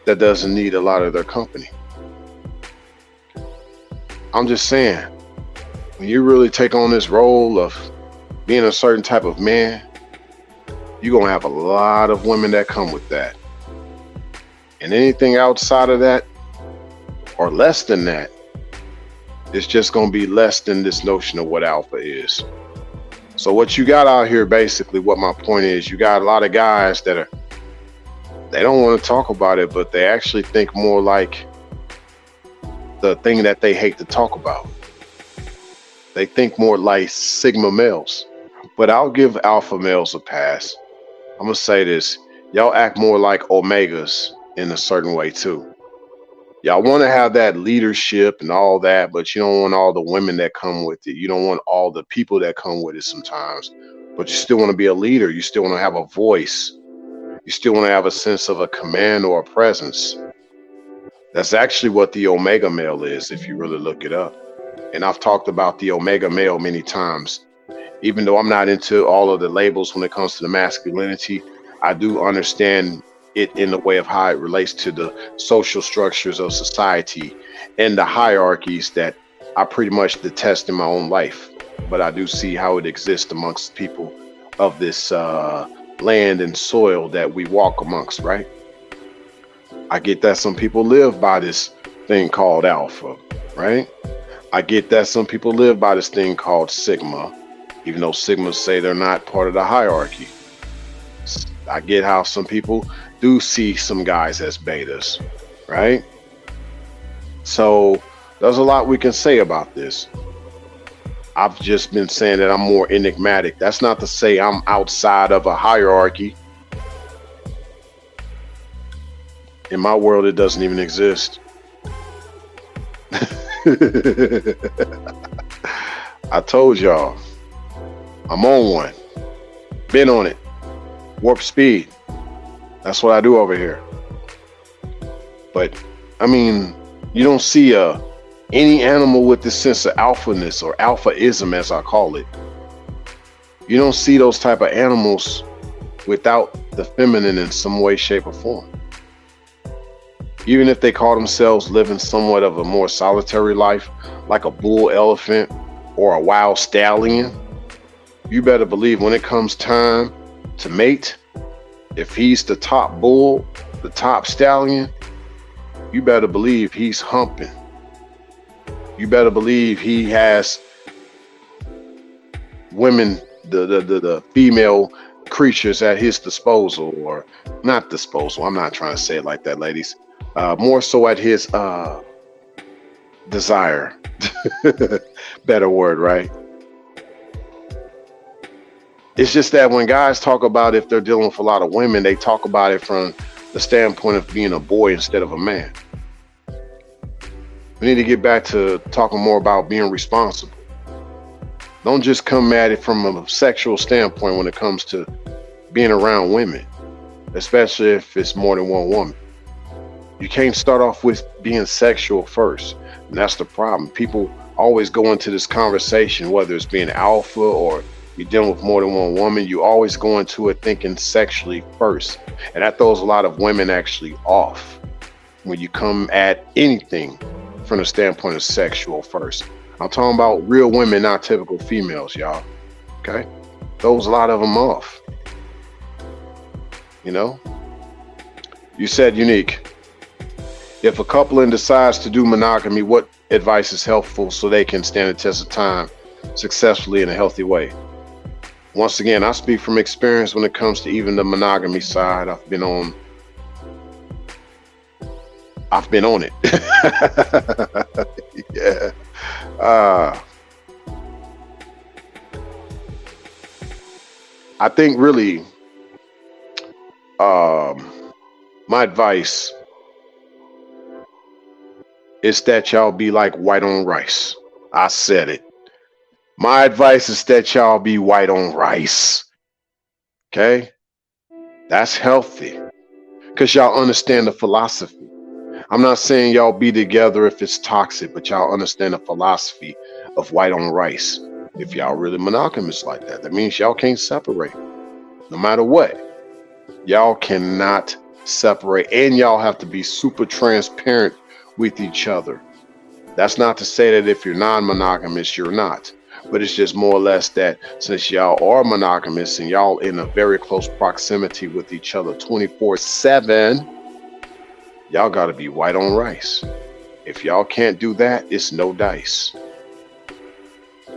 that doesn't need a lot of their company. I'm just saying, when you really take on this role of being a certain type of man, you're gonna have a lot of women that come with that. And anything outside of that or less than that, it's just gonna be less than this notion of what alpha is. So what you got out here, basically, what my point is, you got a lot of guys that they don't want to talk about it, but they actually think more like the thing that they hate to talk about. They think more like sigma males. But I'll give alpha males a pass. I'm gonna say this. Y'all act more like omegas in a certain way too. Y'all want to have that leadership and all that, but you don't want all the women that come with it. You don't want all the people that come with it sometimes. But you still want to be a leader. You still want to have a voice. You still want to have a sense of a command or a presence. That's actually what the omega male is, if you really look it up. And I've talked about the omega male many times. Even though I'm not into all of the labels when it comes to the masculinity, I do understand it in the way of how it relates to the social structures of society and the hierarchies that I pretty much detest in my own life. But I do see how it exists amongst people of this land and soil that we walk amongst, right? I get that some people live by this thing called alpha, right? I get that some people live by this thing called sigma, even though sigmas say they're not part of the hierarchy. I get how some people do see some guys as betas, right? So there's a lot we can say about this. I've just been saying that I'm more enigmatic. That's not to say I'm outside of a hierarchy. In my world, it doesn't even exist. I told y'all, I'm on one. Been on it. Warp speed. That's what I do over here. But I mean, you don't see any animal with this sense of alphaness or alphaism, as I call it. You don't see those type of animals without the feminine in some way, shape, or form. Even if they call themselves living somewhat of a more solitary life, like a bull elephant or a wild stallion, you better believe when it comes time to mate, if he's the top bull, the top stallion, you better believe he's humping. You better believe he has women, the female creatures at his disposal, or not disposal. I'm not trying to say it like that, ladies. More so at his desire. Better word, right? It's just that when guys talk about if they're dealing with a lot of women, they talk about it from the standpoint of being a boy instead of a man. We need to get back to talking more about being responsible. Don't just come at it from a sexual standpoint when it comes to being around women, especially if it's more than one woman. You can't start off with being sexual first. And that's the problem. People always go into this conversation, whether it's being alpha or you're dealing with more than one woman, you always go into it thinking sexually first. And that throws a lot of women actually off when you come at anything from the standpoint of sexual first. I'm talking about real women, not typical females, y'all. Okay? Throws a lot of them off. You know? You said unique. If a couple decides to do monogamy, what advice is helpful so they can stand the test of time successfully in a healthy way? Once again, I speak from experience when it comes to even the monogamy side. I've been on it. Yeah. I think really my advice is that y'all be like white on rice. I said it. My advice is that y'all be white on rice. Okay? That's healthy. Because y'all understand the philosophy. I'm not saying y'all be together if it's toxic, but y'all understand the philosophy of white on rice. If y'all really monogamous like that, that means y'all can't separate. No matter what. Y'all cannot separate. And y'all have to be super transparent with each other. That's not to say that if you're non-monogamous, you're not. But it's just more or less that since y'all are monogamous and y'all in a very close proximity with each other 24/7, y'all got to be white on rice. If y'all can't do that, it's no dice.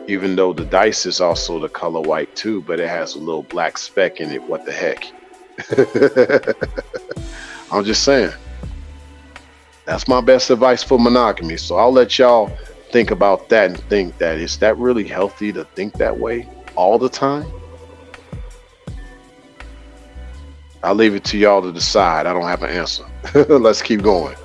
Even though the dice is also the color white too, but it has a little black speck in it. What the heck? I'm just saying. That's my best advice for monogamy. So I'll let y'all think about that and think that, is that really healthy to think that way all the time? I'll leave it to y'all to decide. I don't have an answer. Let's keep going.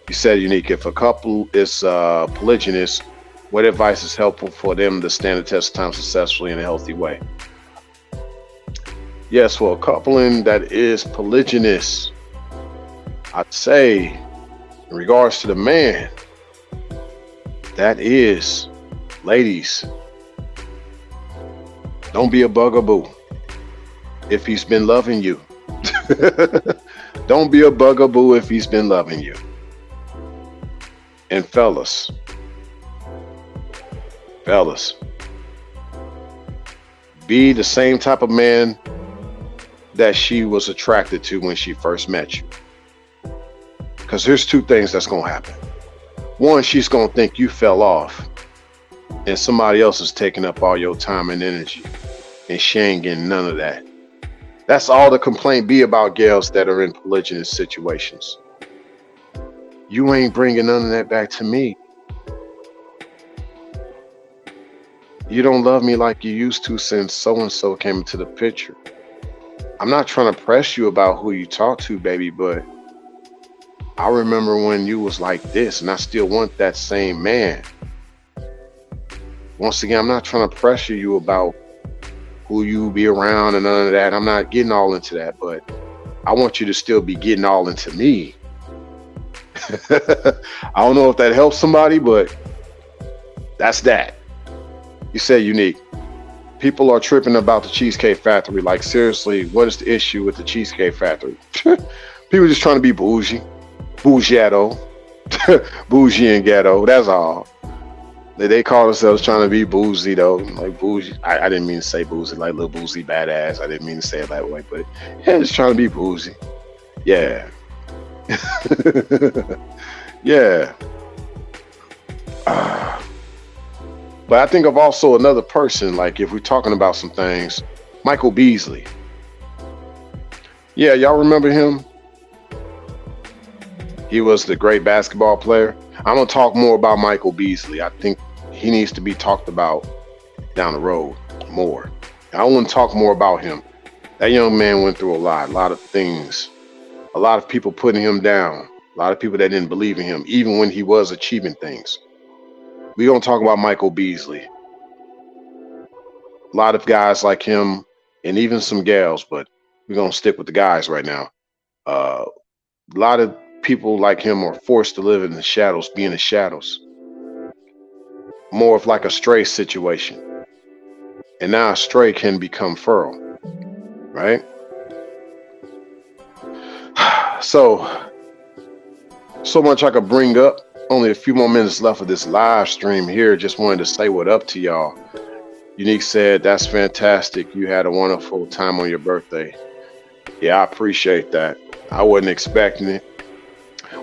You said unique. If a couple is polygynous, what advice is helpful for them to stand the test of time successfully in a healthy way? Yes, for a coupling that is polygynous, I'd say in regards to the man, that is, ladies, don't be a bugaboo if he's been loving you. Don't be a bugaboo if he's been loving you. And fellas, be the same type of man that she was attracted to when she first met you. Because here's two things that's going to happen. One, she's going to think you fell off and somebody else is taking up all your time and energy, and she ain't getting none of that. That's all the complaint be about girls that are in polygynous situations. You ain't bringing none of that back to me. You don't love me like you used to since so-and-so came into the picture. I'm not trying to press you about who you talk to, baby, but I remember when you was like this, and I still want that same man. Once again, I'm not trying to pressure you about who you be around and none of that. I'm not getting all into that, but I want you to still be getting all into me. I don't know if that helps somebody, but that's that. You said unique. People are tripping about the Cheesecake Factory. Like, seriously, what is the issue with the Cheesecake Factory? People just trying to be bougie. Bougietto. Bougie and ghetto. That's all. They call themselves trying to be boozy though, like bougie. I didn't mean to say boozy, like little boozy badass. I didn't mean to say it that way, but yeah, just trying to be boozy. Yeah, yeah. Uh, but I think of also another person. Like if we're talking about some things, Michael Beasley. Yeah, y'all remember him? He was the great basketball player. I'm gonna talk more about Michael Beasley. I think he needs to be talked about down the road more. I want to talk more about him. That young man went through a lot of things. A lot of people putting him down. A lot of people that didn't believe in him, even when he was achieving things. We're gonna talk about Michael Beasley. A lot of guys like him, and even some gals, but we're gonna stick with the guys right now. A lot of people like him are forced to live in the shadows, be in the shadows. More of like a stray situation. And now a stray can become feral, right? So much I could bring up. Only a few more minutes left of this live stream here. Just wanted to say what up to y'all. Unique said, that's fantastic. You had a wonderful time on your birthday. Yeah, I appreciate that. I wasn't expecting it.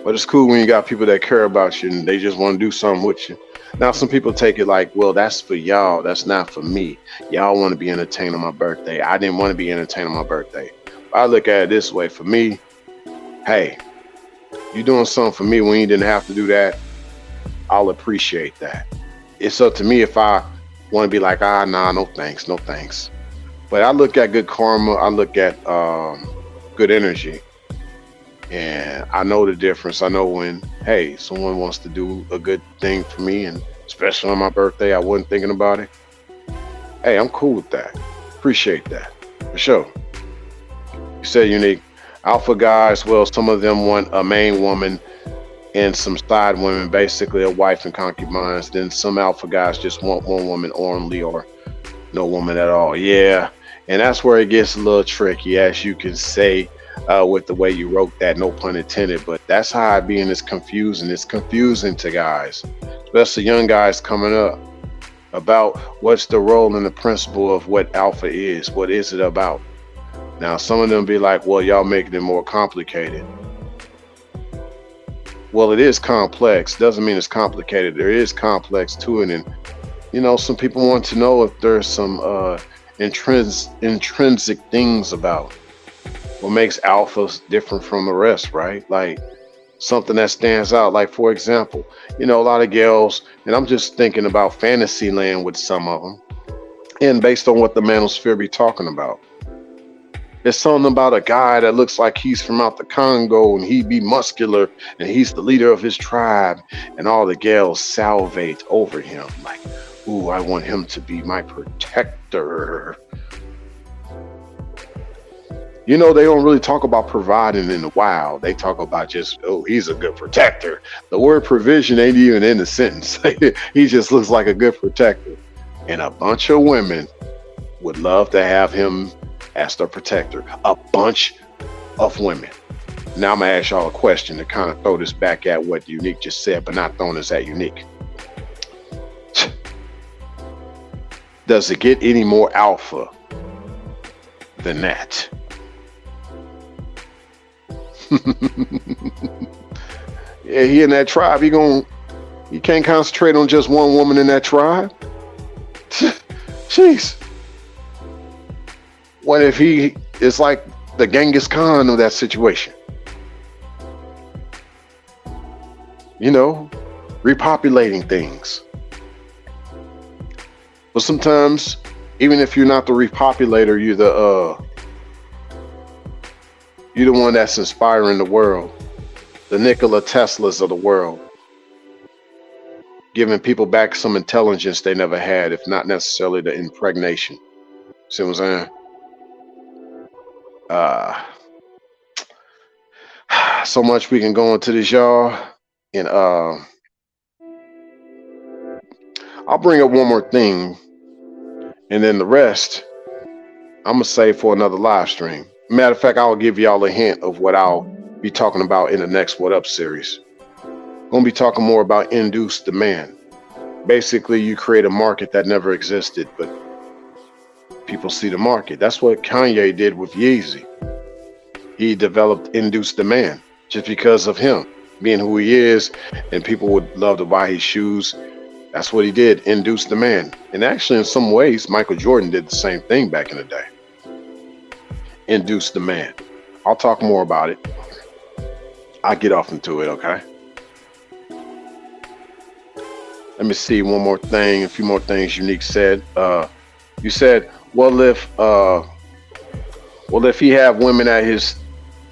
But it's cool when you got people that care about you and they just want to do something with you. Now, some people take it like, well, that's for y'all. That's not for me. Y'all want to be entertained on my birthday. I didn't want to be entertained on my birthday. I look at it this way. For me, hey, you doing something for me when you didn't have to do that, I'll appreciate that. It's up to me if I want to be like, nah, no thanks, no thanks. But I look at good karma. I look at good energy. And I know the difference. I know when, hey, someone wants to do a good thing for me, and especially on my birthday, I wasn't thinking about it. Hey, I'm cool with that. Appreciate that. For sure. You said Unique. Alpha guys, well, some of them want a main woman and some side women, basically a wife and concubines. Then some alpha guys just want one woman only or no woman at all. Yeah. And that's where it gets a little tricky, as you can say. With the way you wrote that, no pun intended, but that's how I be, and it's confusing. It's confusing to guys, especially young guys coming up, about what's the role and the principle of what alpha is. What is it about? Now, some of them be like, well, y'all making it more complicated. Well, it is complex. Doesn't mean it's complicated. There is complex to it. And, you know, some people want to know if there's some intrinsic things about what makes alphas different from the rest, right? Like something that stands out. Like, for example, you know, a lot of girls, and I'm just thinking about fantasy land with some of them, and based on what the manosphere be talking about. There's something about a guy that looks like he's from out the Congo, and he be muscular, and he's the leader of his tribe, and all the girls salivate over him. Like, ooh, I want him to be my protector. You know, they don't really talk about providing in the wild. They talk about just, oh, he's a good protector. The word provision ain't even in the sentence. He just looks like a good protector. And a bunch of women would love to have him as their protector. A bunch of women. Now I'm going to ask y'all a question to kind of throw this back at what Unique just said, but not throwing this at Unique. Does it get any more alpha than that? Yeah, he in that tribe. He can't concentrate on just one woman in that tribe. Jeez. What if he is like the Genghis Khan of that situation? You know, repopulating things. But sometimes, even if you're not the repopulator, you're the one that's inspiring the world. The Nikola Teslas of the world. Giving people back some intelligence they never had, if not necessarily the impregnation. See what I'm saying? So much we can go into this, y'all. And I'll bring up one more thing. And then the rest, I'm going to save for another live stream. Matter of fact, I'll give y'all a hint of what I'll be talking about in the next What Up series. I'm going to be talking more about induced demand. Basically, you create a market that never existed, but people see the market. That's what Kanye did with Yeezy. He developed induced demand just because of him being who he is, and people would love to buy his shoes. That's what he did, induce demand. And actually, in some ways, Michael Jordan did the same thing back in the day. Induce demand. I'll talk more about it. I'll get off into it, okay? Let me see one more thing, a few more things Unique said. You said, well, if he have women at his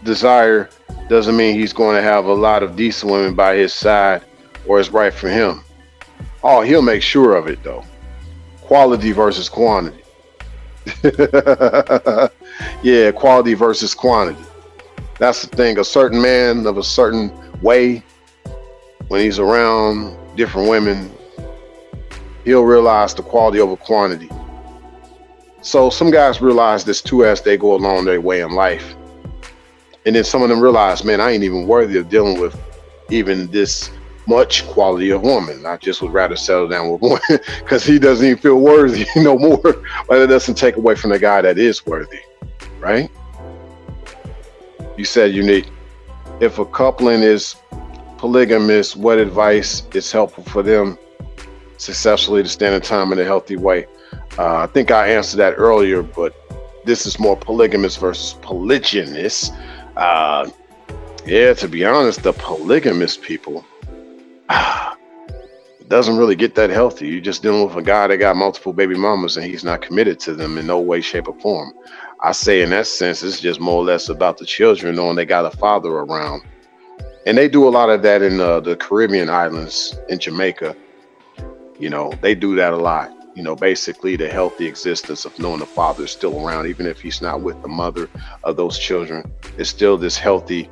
desire, doesn't mean he's going to have a lot of decent women by his side or is right for him. Oh, he'll make sure of it though. Quality versus quantity. Yeah, quality versus quantity. That's the thing. A certain man of a certain way, when he's around different women, he'll realize the quality over quantity. So some guys realize this too as they go along their way in life. And then some of them realize, man, I ain't even worthy of dealing with even this much quality of woman. I just would rather settle down with one because he doesn't even feel worthy no more. But it doesn't take away from the guy that is worthy, right? You said, Unique, if a coupling is polygamous, what advice is helpful for them successfully to stand in time in a healthy way? I think I answered that earlier, but this is more polygamous versus polygynous. Yeah, to be honest, the polygamous people doesn't really get that healthy. You're just dealing with a guy that got multiple baby mamas and he's not committed to them in no way, shape, or form. I say in that sense, it's just more or less about the children knowing they got a father around. And they do a lot of that in the Caribbean islands, in Jamaica. You know, they do that a lot. You know, basically the healthy existence of knowing the father is still around, even if he's not with the mother of those children. It's still this healthy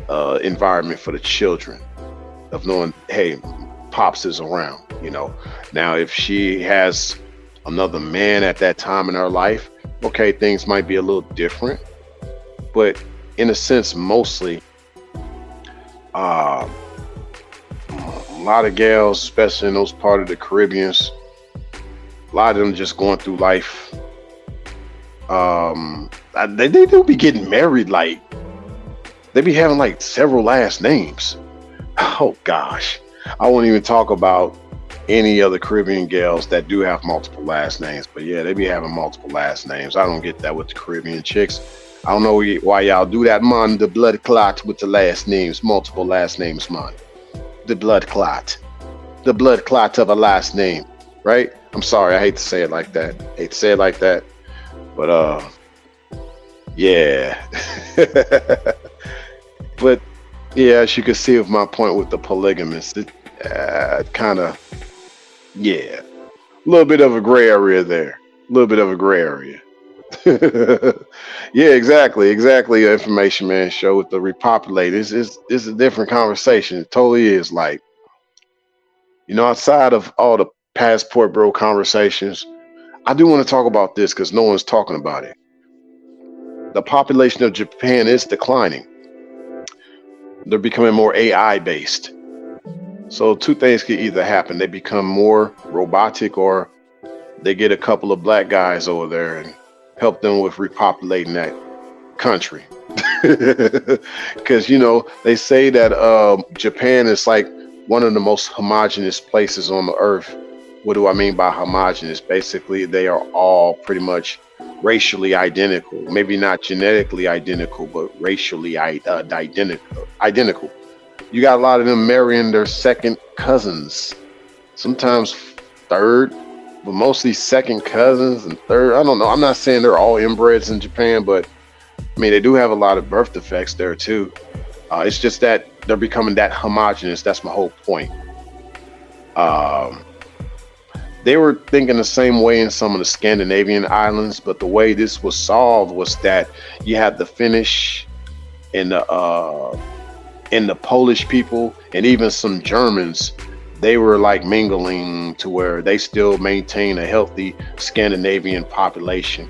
environment for the children of knowing, hey, Pops is around, you know. Now, if she has another man at that time in her life, okay, things might be a little different. But in a sense, mostly, a lot of gals, especially in those part of the Caribbeans, a lot of them just going through life. They do be getting married, like they be having like several last names. Oh gosh, I won't even talk about any other Caribbean gals that do have multiple last names, but yeah, they be having multiple last names. I don't get that with the Caribbean chicks. I don't know why y'all do that, man. The blood clot with the last names, multiple last names, man. The blood clot of a last name, right? I'm sorry, I hate to say it like that. But yeah. But yeah, as you can see with my point with the polygamist, it kind of, yeah, a little bit of a gray area there. Yeah, exactly. Information Man show with the repopulate. It's a different conversation. It totally is. Like, you know, outside of all the passport bro conversations, I do want to talk about this because no one's talking about it. The population of Japan is declining. They're becoming more AI based. So two things could either happen. They become more robotic, or they get a couple of black guys over there and help them with repopulating that country. Because, you know, they say that Japan is like one of the most homogenous places on the earth. What do I mean by homogenous? Basically, they are all pretty much racially identical. Maybe not genetically identical, but racially identical. You got a lot of them marrying their second cousins, sometimes third, but mostly second cousins and third. I don't know. I'm not saying they're all inbreds in Japan, but I mean, they do have a lot of birth defects there too. It's just that they're becoming that homogenous. That's my whole point. They were thinking the same way in some of the Scandinavian islands, but the way this was solved was that you had the Finnish and the Polish people and even some Germans. They were like mingling to where they still maintain a healthy Scandinavian population.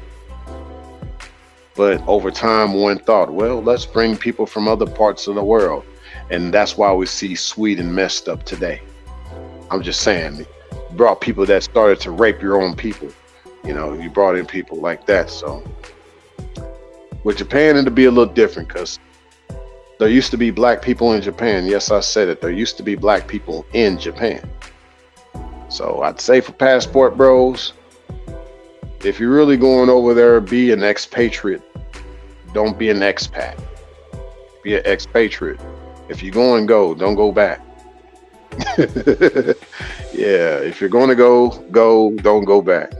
But over time, one thought, well, let's bring people from other parts of the world. And that's why we see Sweden messed up today. I'm just saying, brought people that started to rape your own people. You know, you brought in people like that. So with Japan, it'll be a little different because there used to be black people in Japan. Yes, I said it. There used to be black people in Japan. So I'd say for passport bros, if you're really going over there, be an expatriate. Don't be an expat. Be an expatriate. If you're going, go. Don't go back. Yeah, if you're going to go, go. Don't go back.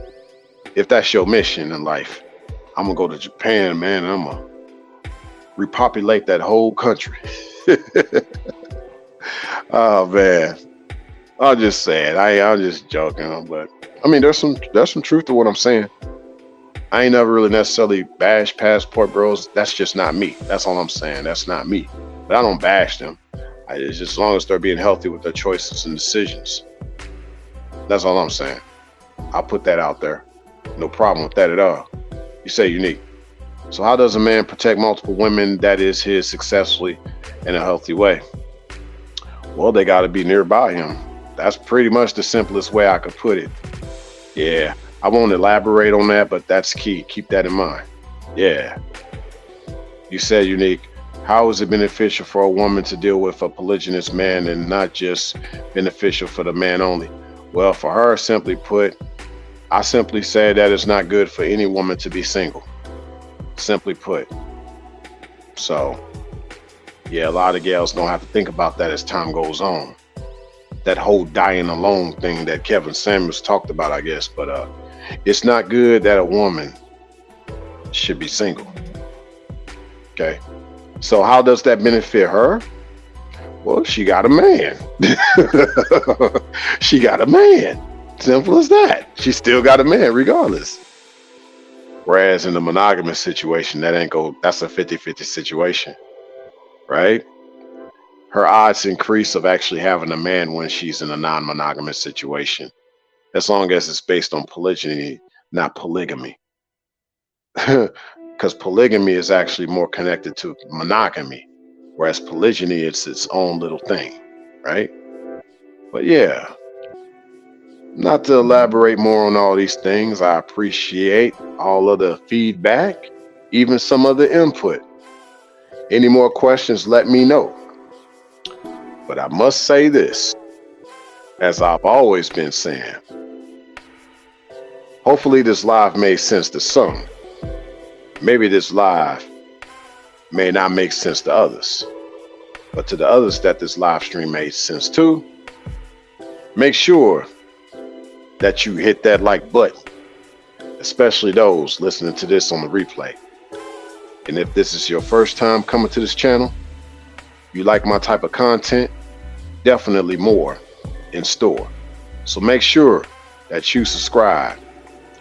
If that's your mission in life, I'm going to go to Japan, man. And I'm going to repopulate that whole country. Oh, man. I'm just saying. I'm just joking. But, I mean, there's some truth to what I'm saying. I ain't never really necessarily bash passport bros. That's just not me. That's all I'm saying. That's not me. But I don't bash them. It's just as long as they're being healthy with their choices and decisions. That's all I'm saying. I'll put that out there. No problem with that at all. You say unique. So how does a man protect multiple women that is his successfully in a healthy way? Well, they got to be nearby him. That's pretty much the simplest way I could put it. Yeah, I won't elaborate on that, but that's key. Keep that in mind. Yeah. You said unique. How is it beneficial for a woman to deal with a polygynous man and not just beneficial for the man only? Well, for her, simply put, I simply say that it's not good for any woman to be single. Simply put. So, yeah, a lot of gals don't have to think about that as time goes on. That whole dying alone thing that Kevin Samuels talked about, I guess. But it's not good that a woman should be single. Okay. So how does that benefit her? Well, she got a man. She got a man. Simple as that. She still got a man regardless. Whereas in the monogamous situation, that's a 50-50 situation, right? Her odds increase of actually having a man when she's in a non-monogamous situation, as long as it's based on polygyny, not polygamy. Because polygamy is actually more connected to monogamy, whereas polygyny is its own little thing, right? But yeah, not to elaborate more on all these things, I appreciate all of the feedback, even some of the input. Any more questions, let me know. But I must say this, as I've always been saying, hopefully this live made sense to some. Maybe this live may not make sense to others, but to the others that this live stream made sense to, make sure that you hit that like button, especially those listening to this on the replay. And if this is your first time coming to this channel, you like my type of content, definitely more in store. So make sure that you subscribe,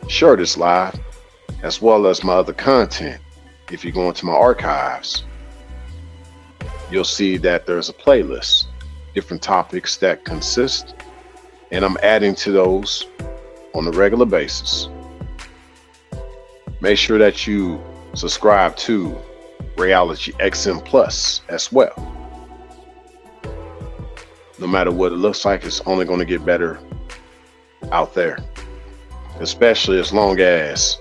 share this live, as well as my other content. If you go into my archives, you'll see that there's a playlist, different topics that consist, and I'm adding to those on a regular basis. Make sure that you subscribe to Rayology XM Plus as well. No matter what it looks like, it's only going to get better out there, especially as long as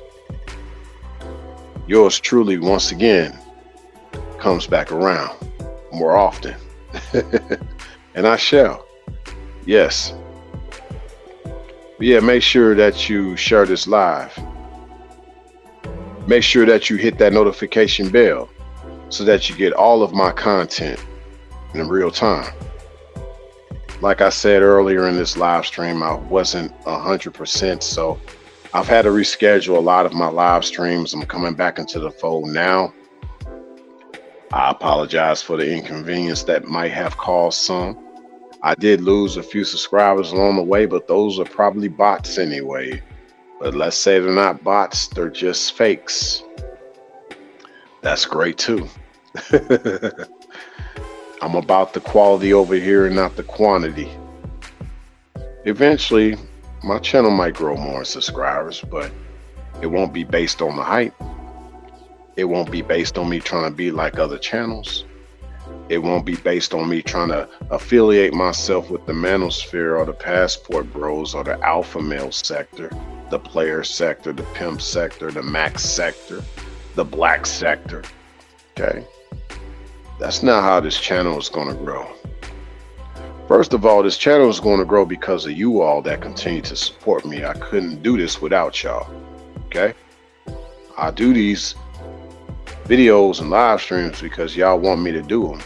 yours truly once again comes back around more often. And I shall. Yes. But yeah, make sure that you share this live. Make sure that you hit that notification bell so that you get all of my content in real time. Like I said earlier in this live stream, I wasn't 100%, so I've had to reschedule a lot of my live streams. I'm coming back into the fold now. I apologize for the inconvenience that might have caused some. I did lose a few subscribers along the way, but those are probably bots anyway. But let's say they're not bots, they're just fakes. That's great too. I'm about the quality over here and not the quantity. Eventually, my channel might grow more subscribers, but it won't be based on the hype. It won't be based on me trying to be like other channels. It won't be based on me trying to affiliate myself with the manosphere or the passport bros or the alpha male sector, the player sector, the pimp sector, the max sector, the black sector. Okay? That's not how this channel is going to grow. First of all, this channel is going to grow because of you all that continue to support me. I couldn't do this without y'all. Okay? I do these videos and live streams because y'all want me to do them.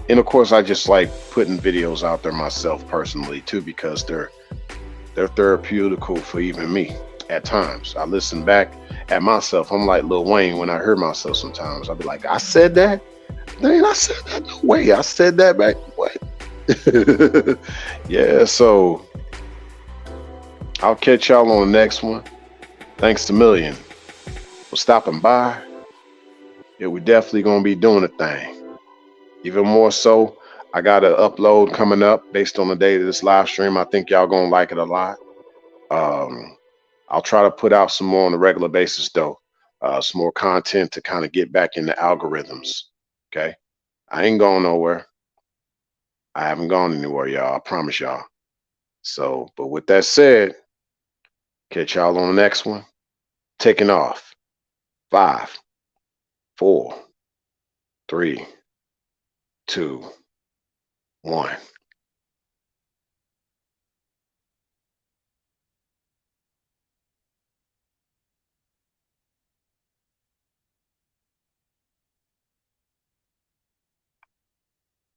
And of course, I just like putting videos out there myself personally too, because they're therapeutical for even me at times. I listen back at myself. I'm like Lil Wayne when I hear myself sometimes. I'll be like, I said that? Dang, I said that? No way. I said that back. What? Yeah, so I'll catch y'all on the next one. Thanks a million for stopping by. Yeah, we definitely gonna be doing a thing. Even more so, I got an upload coming up based on the date of this live stream. I think y'all gonna like it a lot. I'll try to put out some more on a regular basis though. Some more content to kind of get back in the algorithms. Okay. I ain't going nowhere. I haven't gone anywhere, y'all. I promise y'all. So, but with that said, catch y'all on the next one. Taking off. 5, 4, 3, 2, 1.